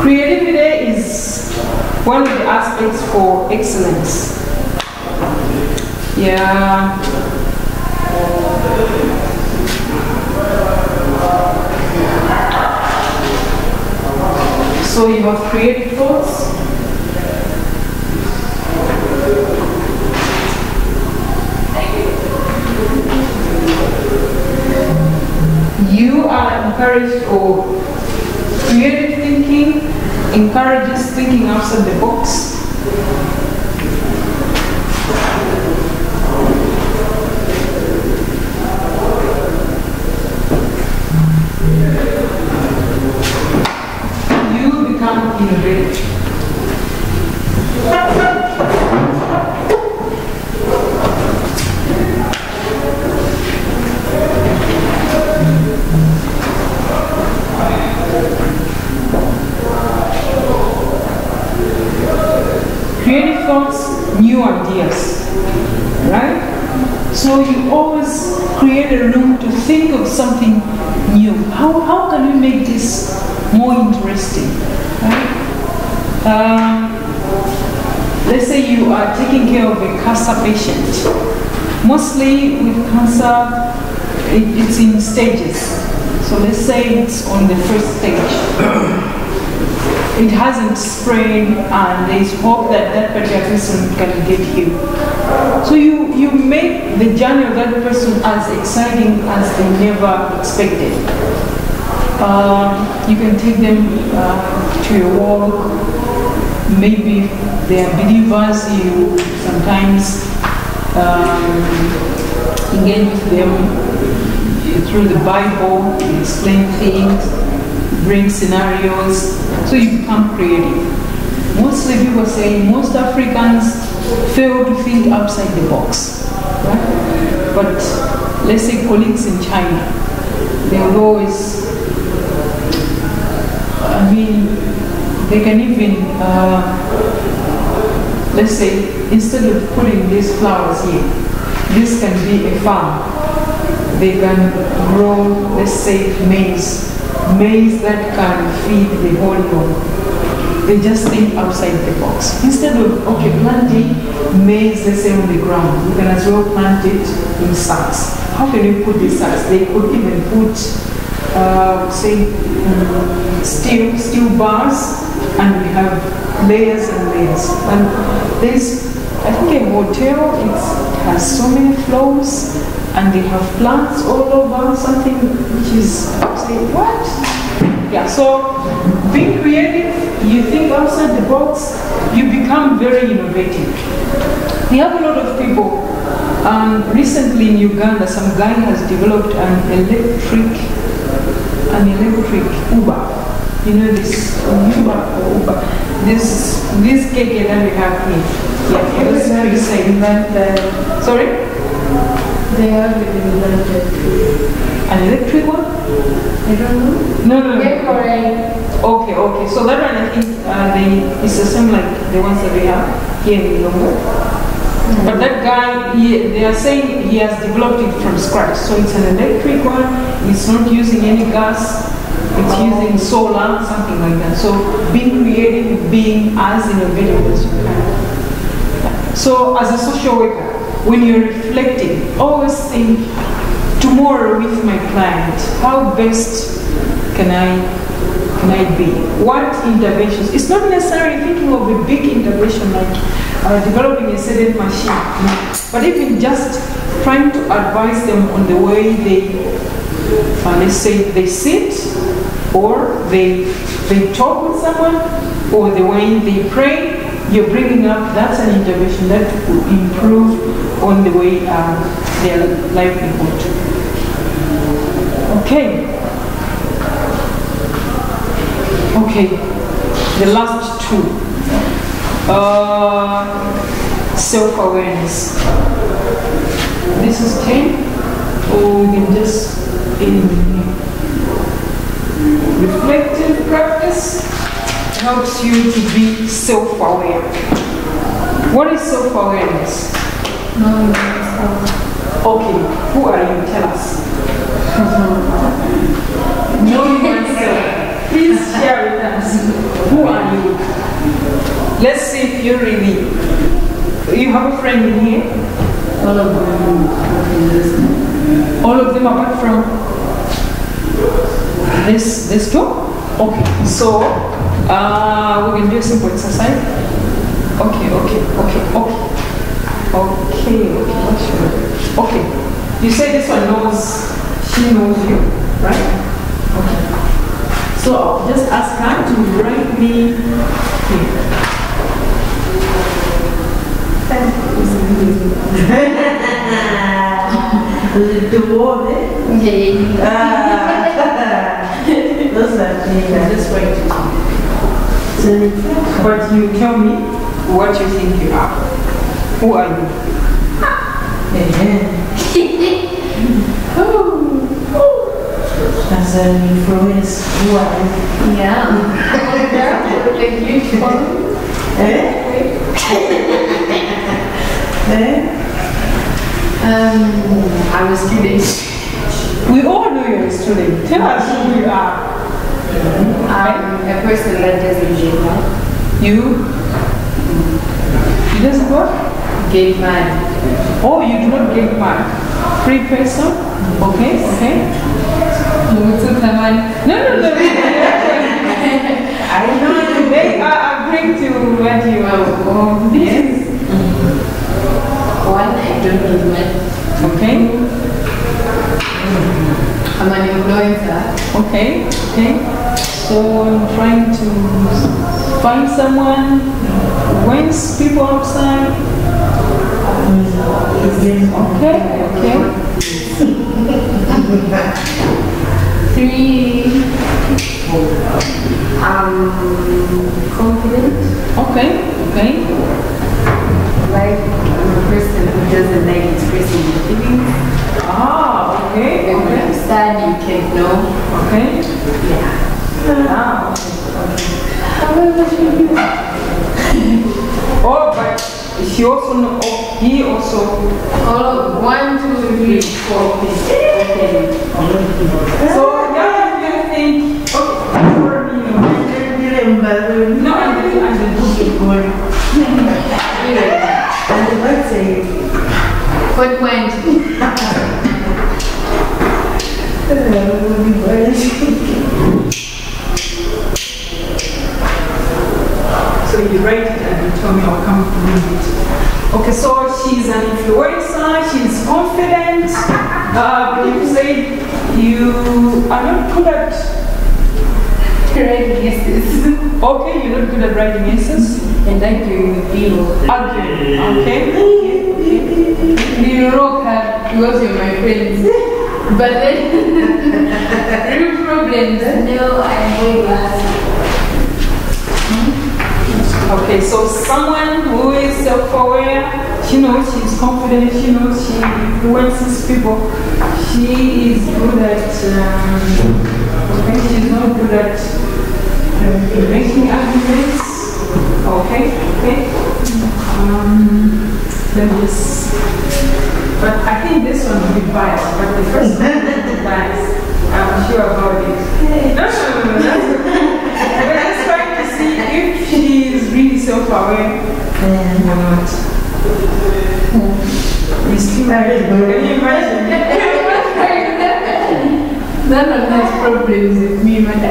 creativity is one of the aspects for excellence. Yeah. So you have creative thoughts. You are encouraged, or creative thinking encourages thinking outside the box. You become innovative. Creative thoughts, new ideas, right? So you always create a room to think of something new. How can we make this more interesting, right? Let's say you are taking care of a cancer patient. Mostly with cancer, it's in stages. So let's say it's on the first stage. It hasn't spread, and there is hope that that particular person can get healed. So you make the journey of that person as exciting as they never expected. You can take them to your walk. Maybe they are believers. You sometimes engage with them through the Bible, you explain things, bring scenarios, so you become creative. Mostly people say most Africans fail to think outside the box, right? But let's say colleagues in China, they will always, they can even, let's say, instead of putting these flowers here, this can be a farm. They can grow, let's say, maize that can feed the whole world. They just think outside the box. Instead of, planting maize, let's say, on the ground, you can as well plant it in sacks. How can you put these sacks? They could even put, steel bars, and we have layers and layers. And there's, I think, a hotel, it has so many floors, and they have plants all over, something which is, say, what? Yeah, so being creative, you think outside the box, you become very innovative. We have a lot of people, recently in Uganda, some guy has developed an electric Uber. You know this Uber. This cake that we have here. Yeah, it was very same. Sorry? They have been invented. An electric one? I don't know. No. Okay. So that one, I think, it's the same like the ones that we have here in Lombo. But that guy, they are saying he has developed it from scratch. So it's an electric one. It's not using any gas. It's using solar, something like that. So being creative, being as innovative as you can. So as a social worker, when you're reflecting, always think, tomorrow with my client, how best can I be? What interventions? It's not necessarily thinking of a big intervention like developing a certain machine, but even just trying to advise them on the way they, let's say, they sit, or they talk with someone, or the way they pray. You're bringing up, that's an intervention that will improve on the way their livelihood. Okay. Okay, the last two. Self-awareness. This is 10, or we can just in reflective practice helps you to be self-aware. What is self-awareness? Knowing yourself. Okay, who are you? Tell us. Knowing yourself. Please share with us. Who are you? Let's see if you really. You have a friend in here? All of them. All of them apart from this two? Okay, so we can do a simple exercise. Okay. You say this one knows, she knows you, right? Okay. So I'll just ask her to write me here. The word, those are Just write it. But you tell me what you think you are. Who are you? as an influence. Who are you? Yeah. I'm a student. We all know you're a student. Tell us who you are. I'm a person that doesn't get mad. You just what? Get mad. Oh, you do not get mad. Free person? Okay. No. I know they are agreeing to what you are. Yes. One, I don't get mad. Okay. I'm an influencer. Okay. So I'm trying to find someone who wins people outside. Okay. 3, confident. Okay. Like, I'm a person who doesn't like expressing their feelings. Okay. When I'm sad, you can't know. Okay. Yeah. However, oh, but she also know. Oh, he also. All of 1, 2, 3, 4. Okay. So yeah, you think? Okay. No, I didn't. What point? So you write it and you tell me I'll come to read it. Okay, so she's an influencer, she's confident. You say you are not good at Writing essays. okay, you're not good at writing essays. And arguing with people. Arguing, okay. You rock hard because you're my friends. But then, real problems. No, I'm way bad. Okay, so someone who is self-aware, she knows she's confident, she knows she influences people. She is good at, okay, she's not good at making arguments. Okay. Let me just, but I think this one will be biased, but the first one will be biased. I'm sure about it. No, that's okay. We're just trying to see if she is really self-aware or not. Can you imagine? None of these problems with me, madam.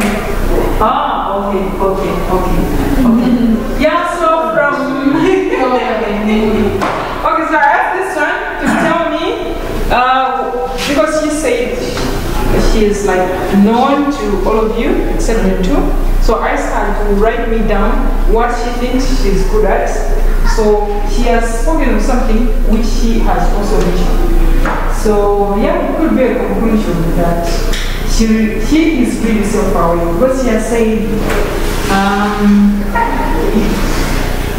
Ah, okay. Yeah, so from okay, so I asked this one to tell me because she said she is like known to all of you except you two. So I asked her to write me down what she thinks she's good at. So she has spoken of something which she has also mentioned. So yeah, it could be a conclusion that she is really self-aware because she has said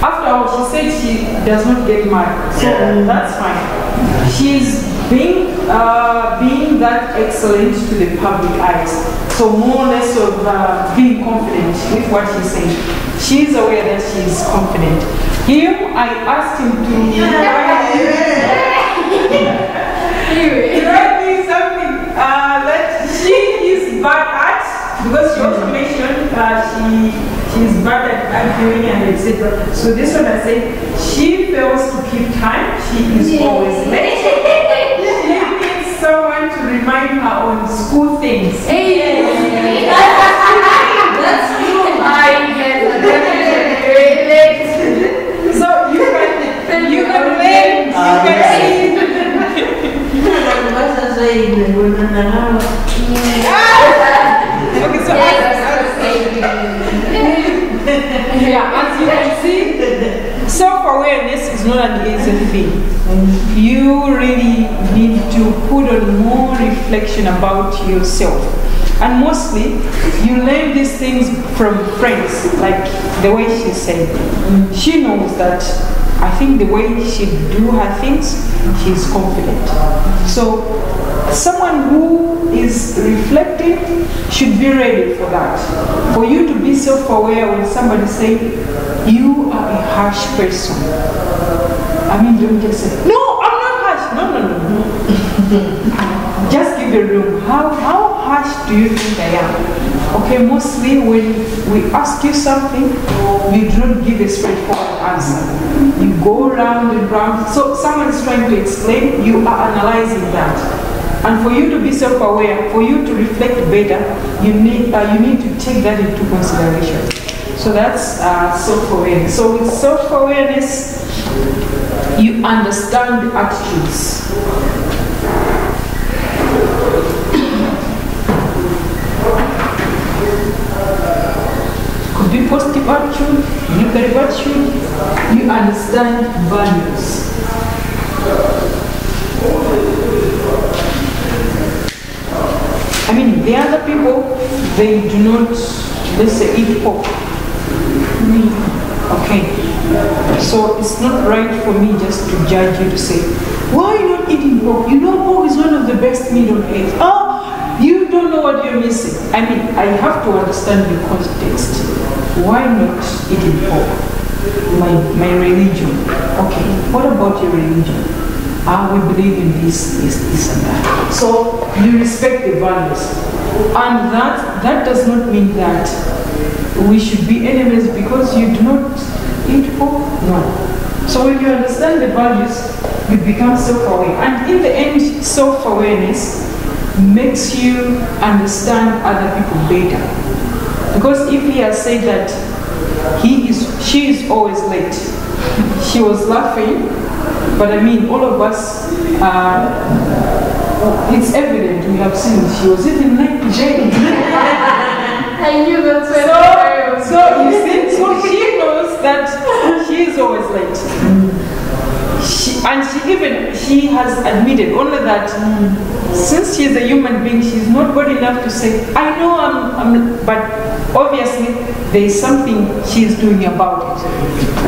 after all she said she does not get mad. So that's fine. She's being that excellent to the public eyes. So more or less of being confident with what she's saying. She's aware that she's confident. Him, I asked him to write me something that she is bad at, because she also mentioned she's bad at arguing and etc. So this one I said, she fails to keep time, she is always late. She needs someone to remind her on school things. That's true. I get very late. So you can learn, you can see. Okay, so as you can see, self-awareness is not an easy thing. You really need to put on more reflection about yourself. And mostly, you learn these things from friends, like the way she said. She knows that, I think the way she do her things, she's confident. So, someone who is reflecting should be ready for that. For you to be self-aware when somebody say, you are a harsh person. I mean, don't just say, no, I'm not harsh. No. Just give a room. How harsh do you think I am? Okay, mostly when we ask you something, you don't give a straightforward answer. You go round and round. So someone is trying to explain, you are analyzing that. And for you to be self-aware, for you to reflect better, you need to take that into consideration. So that's self-awareness. So with self-awareness, you understand attitudes. Could be positive attitude, negative attitude. You understand values. I mean, the other people, they do not, let's say, eat pork. Okay. So it's not right for me just to judge you to say, why are you not eating pork? You know pork is one of the best meat on earth. Oh, you don't know what you're missing. I mean, I have to understand the context. Why not eating pork? My religion. Okay, what about your religion? We believe in this, and that. So you respect the values. And that does not mean that we should be enemies because you do not eat pork. No. So when you understand the values, you become self-aware. And in the end, self-awareness makes you understand other people better. Because if he has said that she is always late, she was laughing, but I mean, all of us, it's evident, we have seen, she was even late today. I knew that's where so you see, so she knows that she is always late. She has admitted only that since she is a human being, she's not good enough to say, I know but obviously there is something she is doing about it.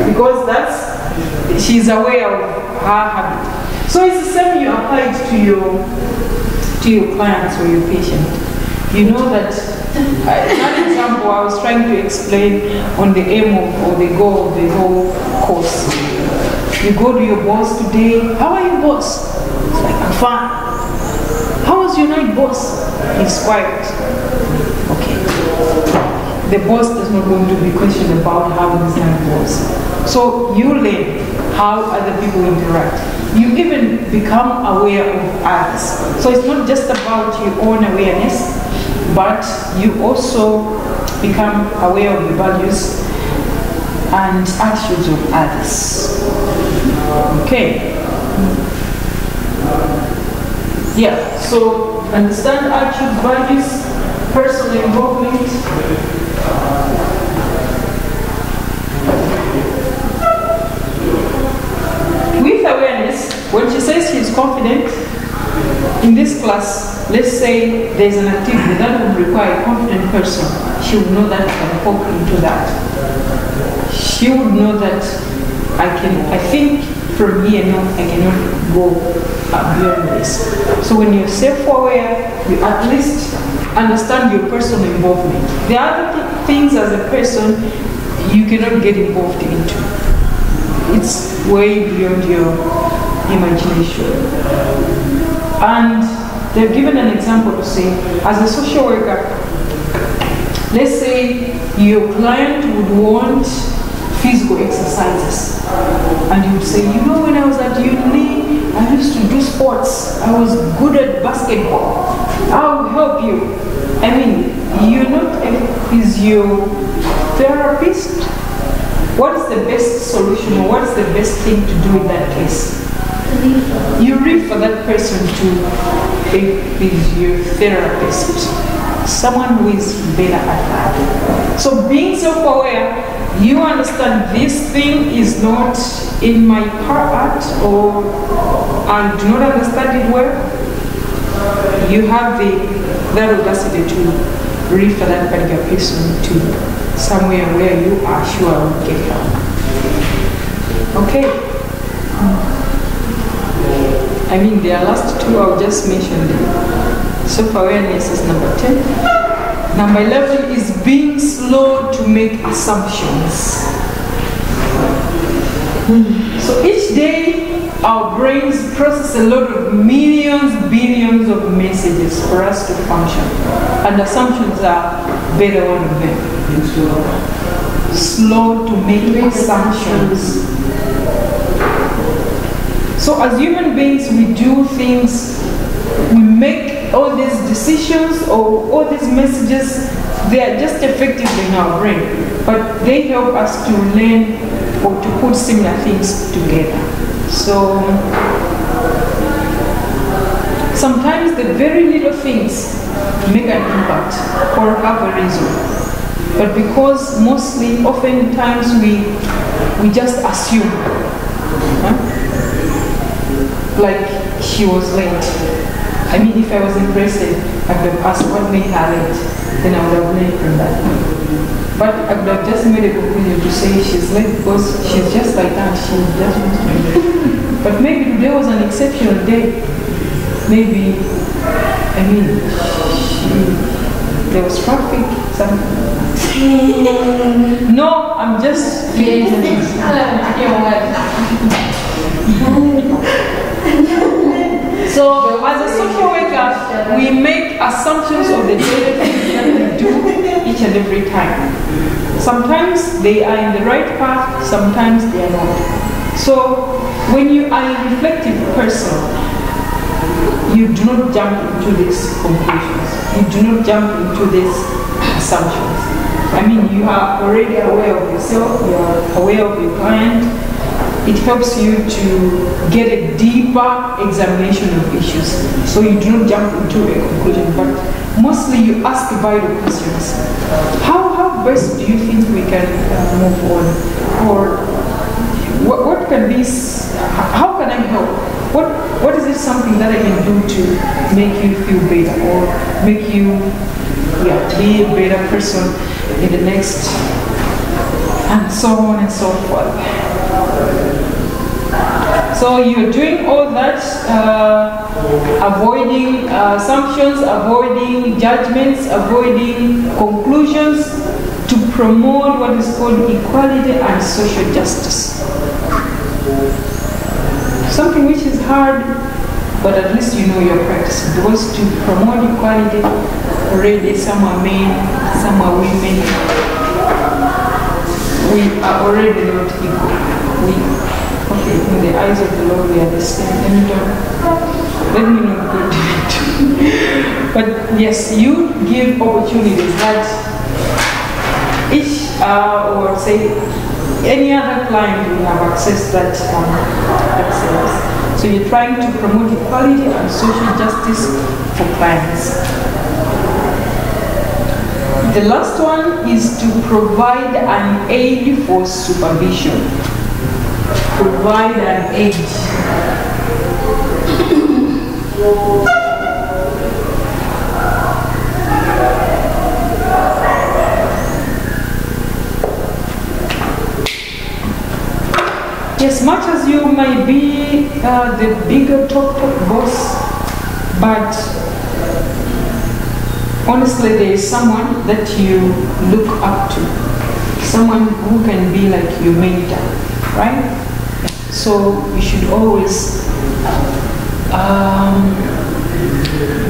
Because she's aware of her habit. So it's the same you apply it to your clients or your patient. You know that, another example I was trying to explain on the aim of, or the goal of the whole course. You go to your boss today, how are you, boss? It's like, I'm fine. How was your night, boss? He's quiet. Okay. The boss does not want to be questioned about how his night was. So you learn how other people interact. you even become aware of others. So it's not just about your own awareness, but you also become aware of the values and attitudes of others. Okay. Yeah, so understand attitude, values, personal involvement. With awareness, when she says she's confident, in this class, let's say there's an activity that would require a confident person, she would know that I can pop into that. She would know that I think from here, no, I cannot go beyond this. So when you're self-aware, you at least understand your personal involvement. The other things as a person, you cannot get involved into. It's way beyond your imagination. And they've given an example to say, as a social worker, let's say your client would want physical exercises. And you would say, you know, when I was at uni, I used to do sports. I was good at basketball. I'll help you. I mean, you're not a physiotherapist. What is the best solution, or what is the best thing to do in that case? You refer that person to a physiotherapist, someone who is better at that. So being self-aware, you understand this thing is not in my part, or I do not understand it well. You have that audacity to refer that particular person to somewhere where you are sure will get help. Okay. I mean, the last two I'll just mention. Self-awareness is number 10. Number 11 is being slow to make assumptions. So each day, our brains process a lot of billions of messages for us to function. And assumptions are better one of them. Slow to make assumptions. So as human beings, we do things, we make all these decisions or all these messages, they are just effective in our brain, but they help us to learn or to put similar things together. So sometimes the very little things make an impact or have a reason. But because oftentimes we just assume, like she was late. I mean, if I was interested, I could have asked what made her late, then I would have learned from that. But I could have just made a conclusion to say she's late because she's just like that, she just wants to be late. But maybe today was an exceptional day. Maybe, I mean, there was traffic, something. No, I'm just So, as a social worker, we make assumptions of the daily things that we do each and every time. Sometimes they are in the right path, sometimes they are not. So, when you are a reflective person, you do not jump into these conclusions. You do not jump into these assumptions. I mean, you are already aware of yourself, you are aware of your client. It helps you to get a deeper examination of issues. So you do not jump into a conclusion, but mostly you ask vital questions. How best do you think we can move on? Or what can this, how can I help? What is it something that I can do to make you feel better or make you be a better person in the next, and so on and so forth. So you're doing all that, avoiding assumptions, avoiding judgments, avoiding conclusions to promote what is called equality and social justice. Something which is hard, but at least you know you're practicing. Because to promote equality, already some are men, some are women. We are already not equal. In the eyes of the Lord, we understand. And let me not go to it. But yes, you give opportunities that each, or say, any other client will have access that access. So you're trying to promote equality and social justice for clients. The last one is to provide an aid for supervision. Provide an aid. As much as you may be the bigger top boss, but honestly there is someone that you look up to, someone who can be like your mentor, right? So you should always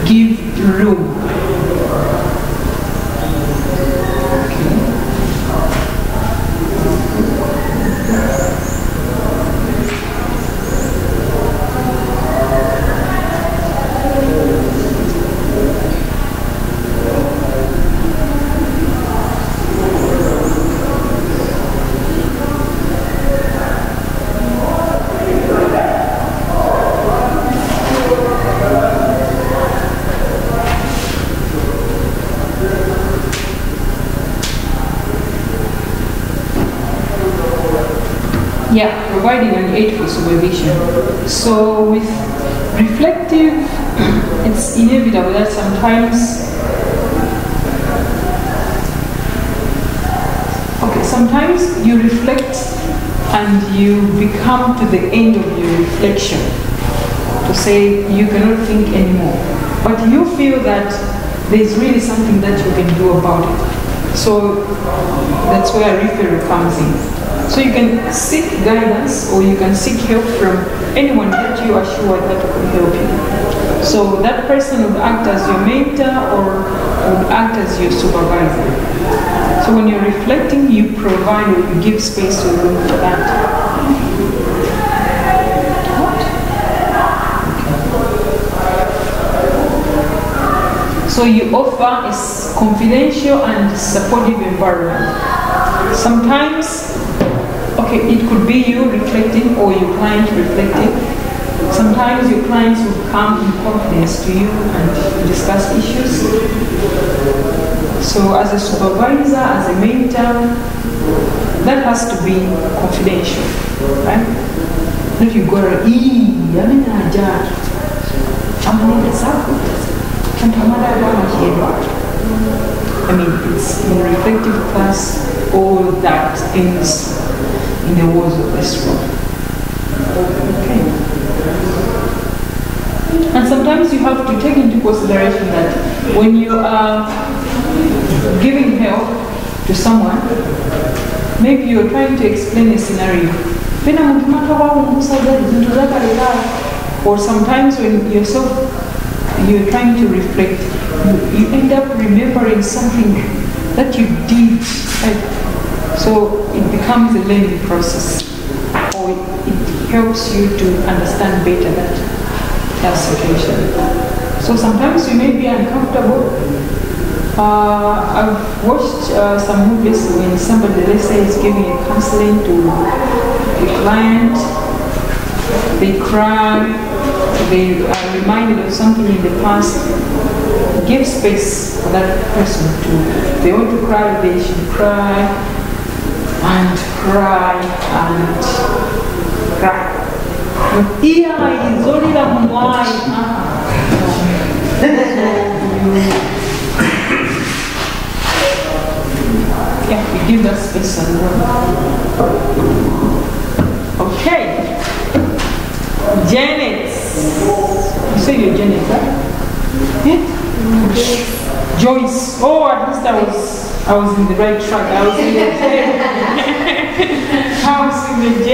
give room. Yeah, providing an aid for supervision. So with reflective, it's inevitable that sometimes you reflect and you become to the end of your reflection to say you cannot think anymore. But you feel that there's really something that you can do about it. So that's where referral comes in. So you can seek guidance or you can seek help from anyone that you are sure that will help you. So that person would act as your mentor or would act as your supervisor. So when you're reflecting, you provide or you give space or room for that. So you offer a confidential and supportive environment. Sometimes, okay, it could be you reflecting or your client reflecting. Sometimes your clients will come in confidence to you and discuss issues. So as a supervisor, as a mentor, that has to be confidential, right? If you go to I mean, it's in reflective class, all that ends in the walls of this room. Okay. And sometimes you have to take into consideration that when you are giving help to someone, maybe you're trying to explain a scenario. Or sometimes when you're trying to reflect, you end up remembering something that you did. So it becomes a learning process, or it helps you to understand better that situation. So sometimes you may be uncomfortable. I've watched some movies when somebody, let's say, is giving a counseling to a client, they cry, they are reminded of something in the past. Give space for that person to, if they want to cry, they should cry and cry and cry. Yeah, we give that space and okay. Janet. You say you're Janet, right? Yeah? Joyce. Oh, at least I was in the right track. I was in the J. I was in the J.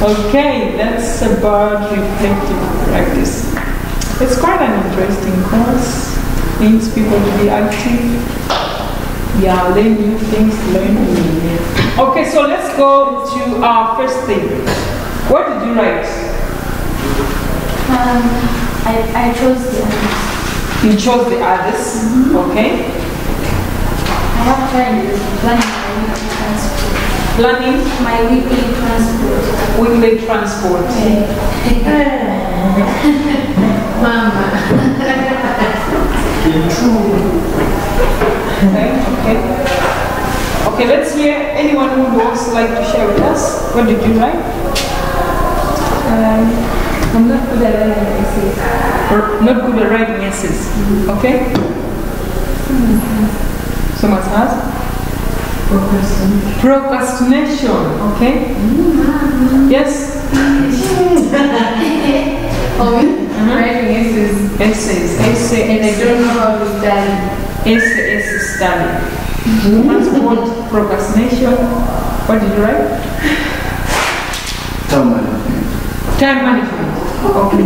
Okay, that's about reflective practice. It's quite an interesting course. Needs people to be active. Yeah, learn new things, learn new. Okay, so let's go to our first thing. What did you write? I chose the others. You chose the others, okay? I have tried planning my weekly transport. Planning My weekly transport. weekly transport. Mama. Okay, okay. Okay, let's hear anyone who would also like to share with us. What did you write? I'm not good at writing essays. Or not good at writing essays. Okay? Someone has? Procrastination. Okay? Yes? Writing essays. Essays. And I don't know how to study. Essay study. Transport, procrastination. What did you write? Time management. Time management. Okay.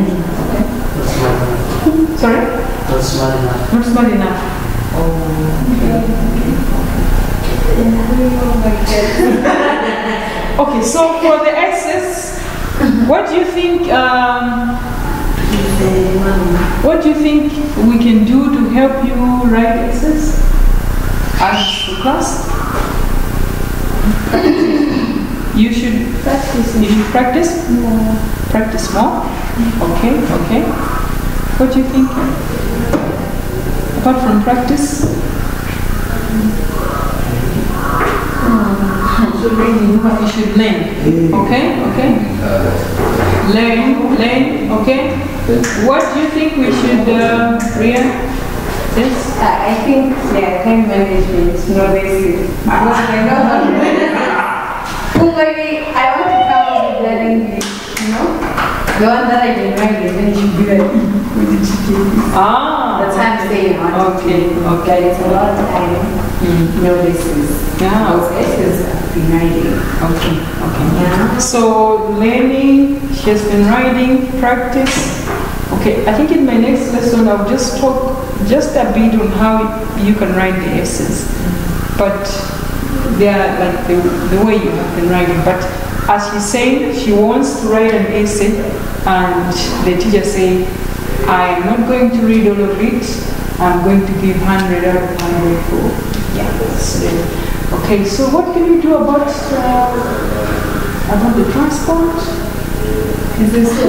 Sorry? Not smart enough. Not smart enough. Okay, so for the essays, what do you think? What do you think we can do to help you write essays as the class? You should practice. You should practice more. Practice more. Okay. Okay. What do you think? Apart from practice. You should learn. Okay. Okay. Learn. Okay. What do you think we should, Ria? Yes? I think time management, no basic. Because I know how to maybe I want to come up with that English, the one that I can write and then it should be like, what did you do? That's what I'm saying. Okay. It's a lot of time. No basis. Yeah. Those essays I've been writing. Okay. Yeah. So learning, she has been writing, practice. Okay, I think in my next lesson I'll just talk just a bit on how you can write the essays. But they are like the way you have been writing. But as she's saying, she wants to write an essay and the teacher say, I am not going to read all of it. I'm going to give 100 out of 100 for okay, so what can we do about the transport? Is this so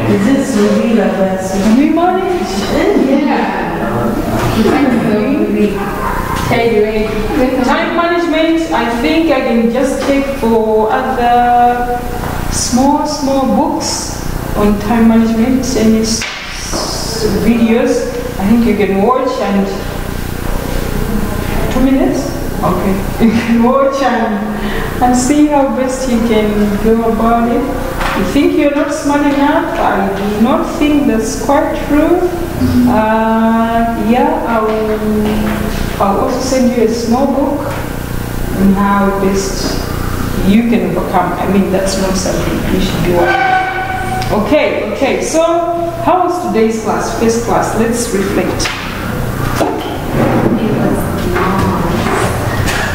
Is this really about Can we manage? Time management, I think I can just take for other small books on time management and videos. I think you can watch and 2 minutes? Okay. You can watch and see how best you can go about it. You think you're not smart enough? I do not think that's quite true. I'll also send you a small book on how best you can overcome. I mean, that's not something you should do. Okay, so how was today's class? First class, let's reflect.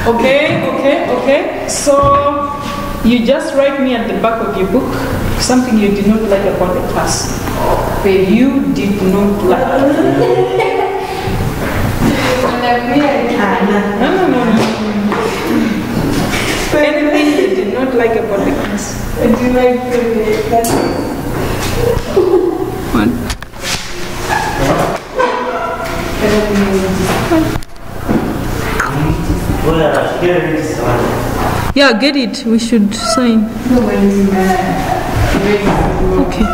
Okay. So you just write me at the back of your book something you did not like about the class. Where you did not like. No. Anything you did not like about the class. I do like the class. Yeah, get it. We should sign. No, when it's in the Okay.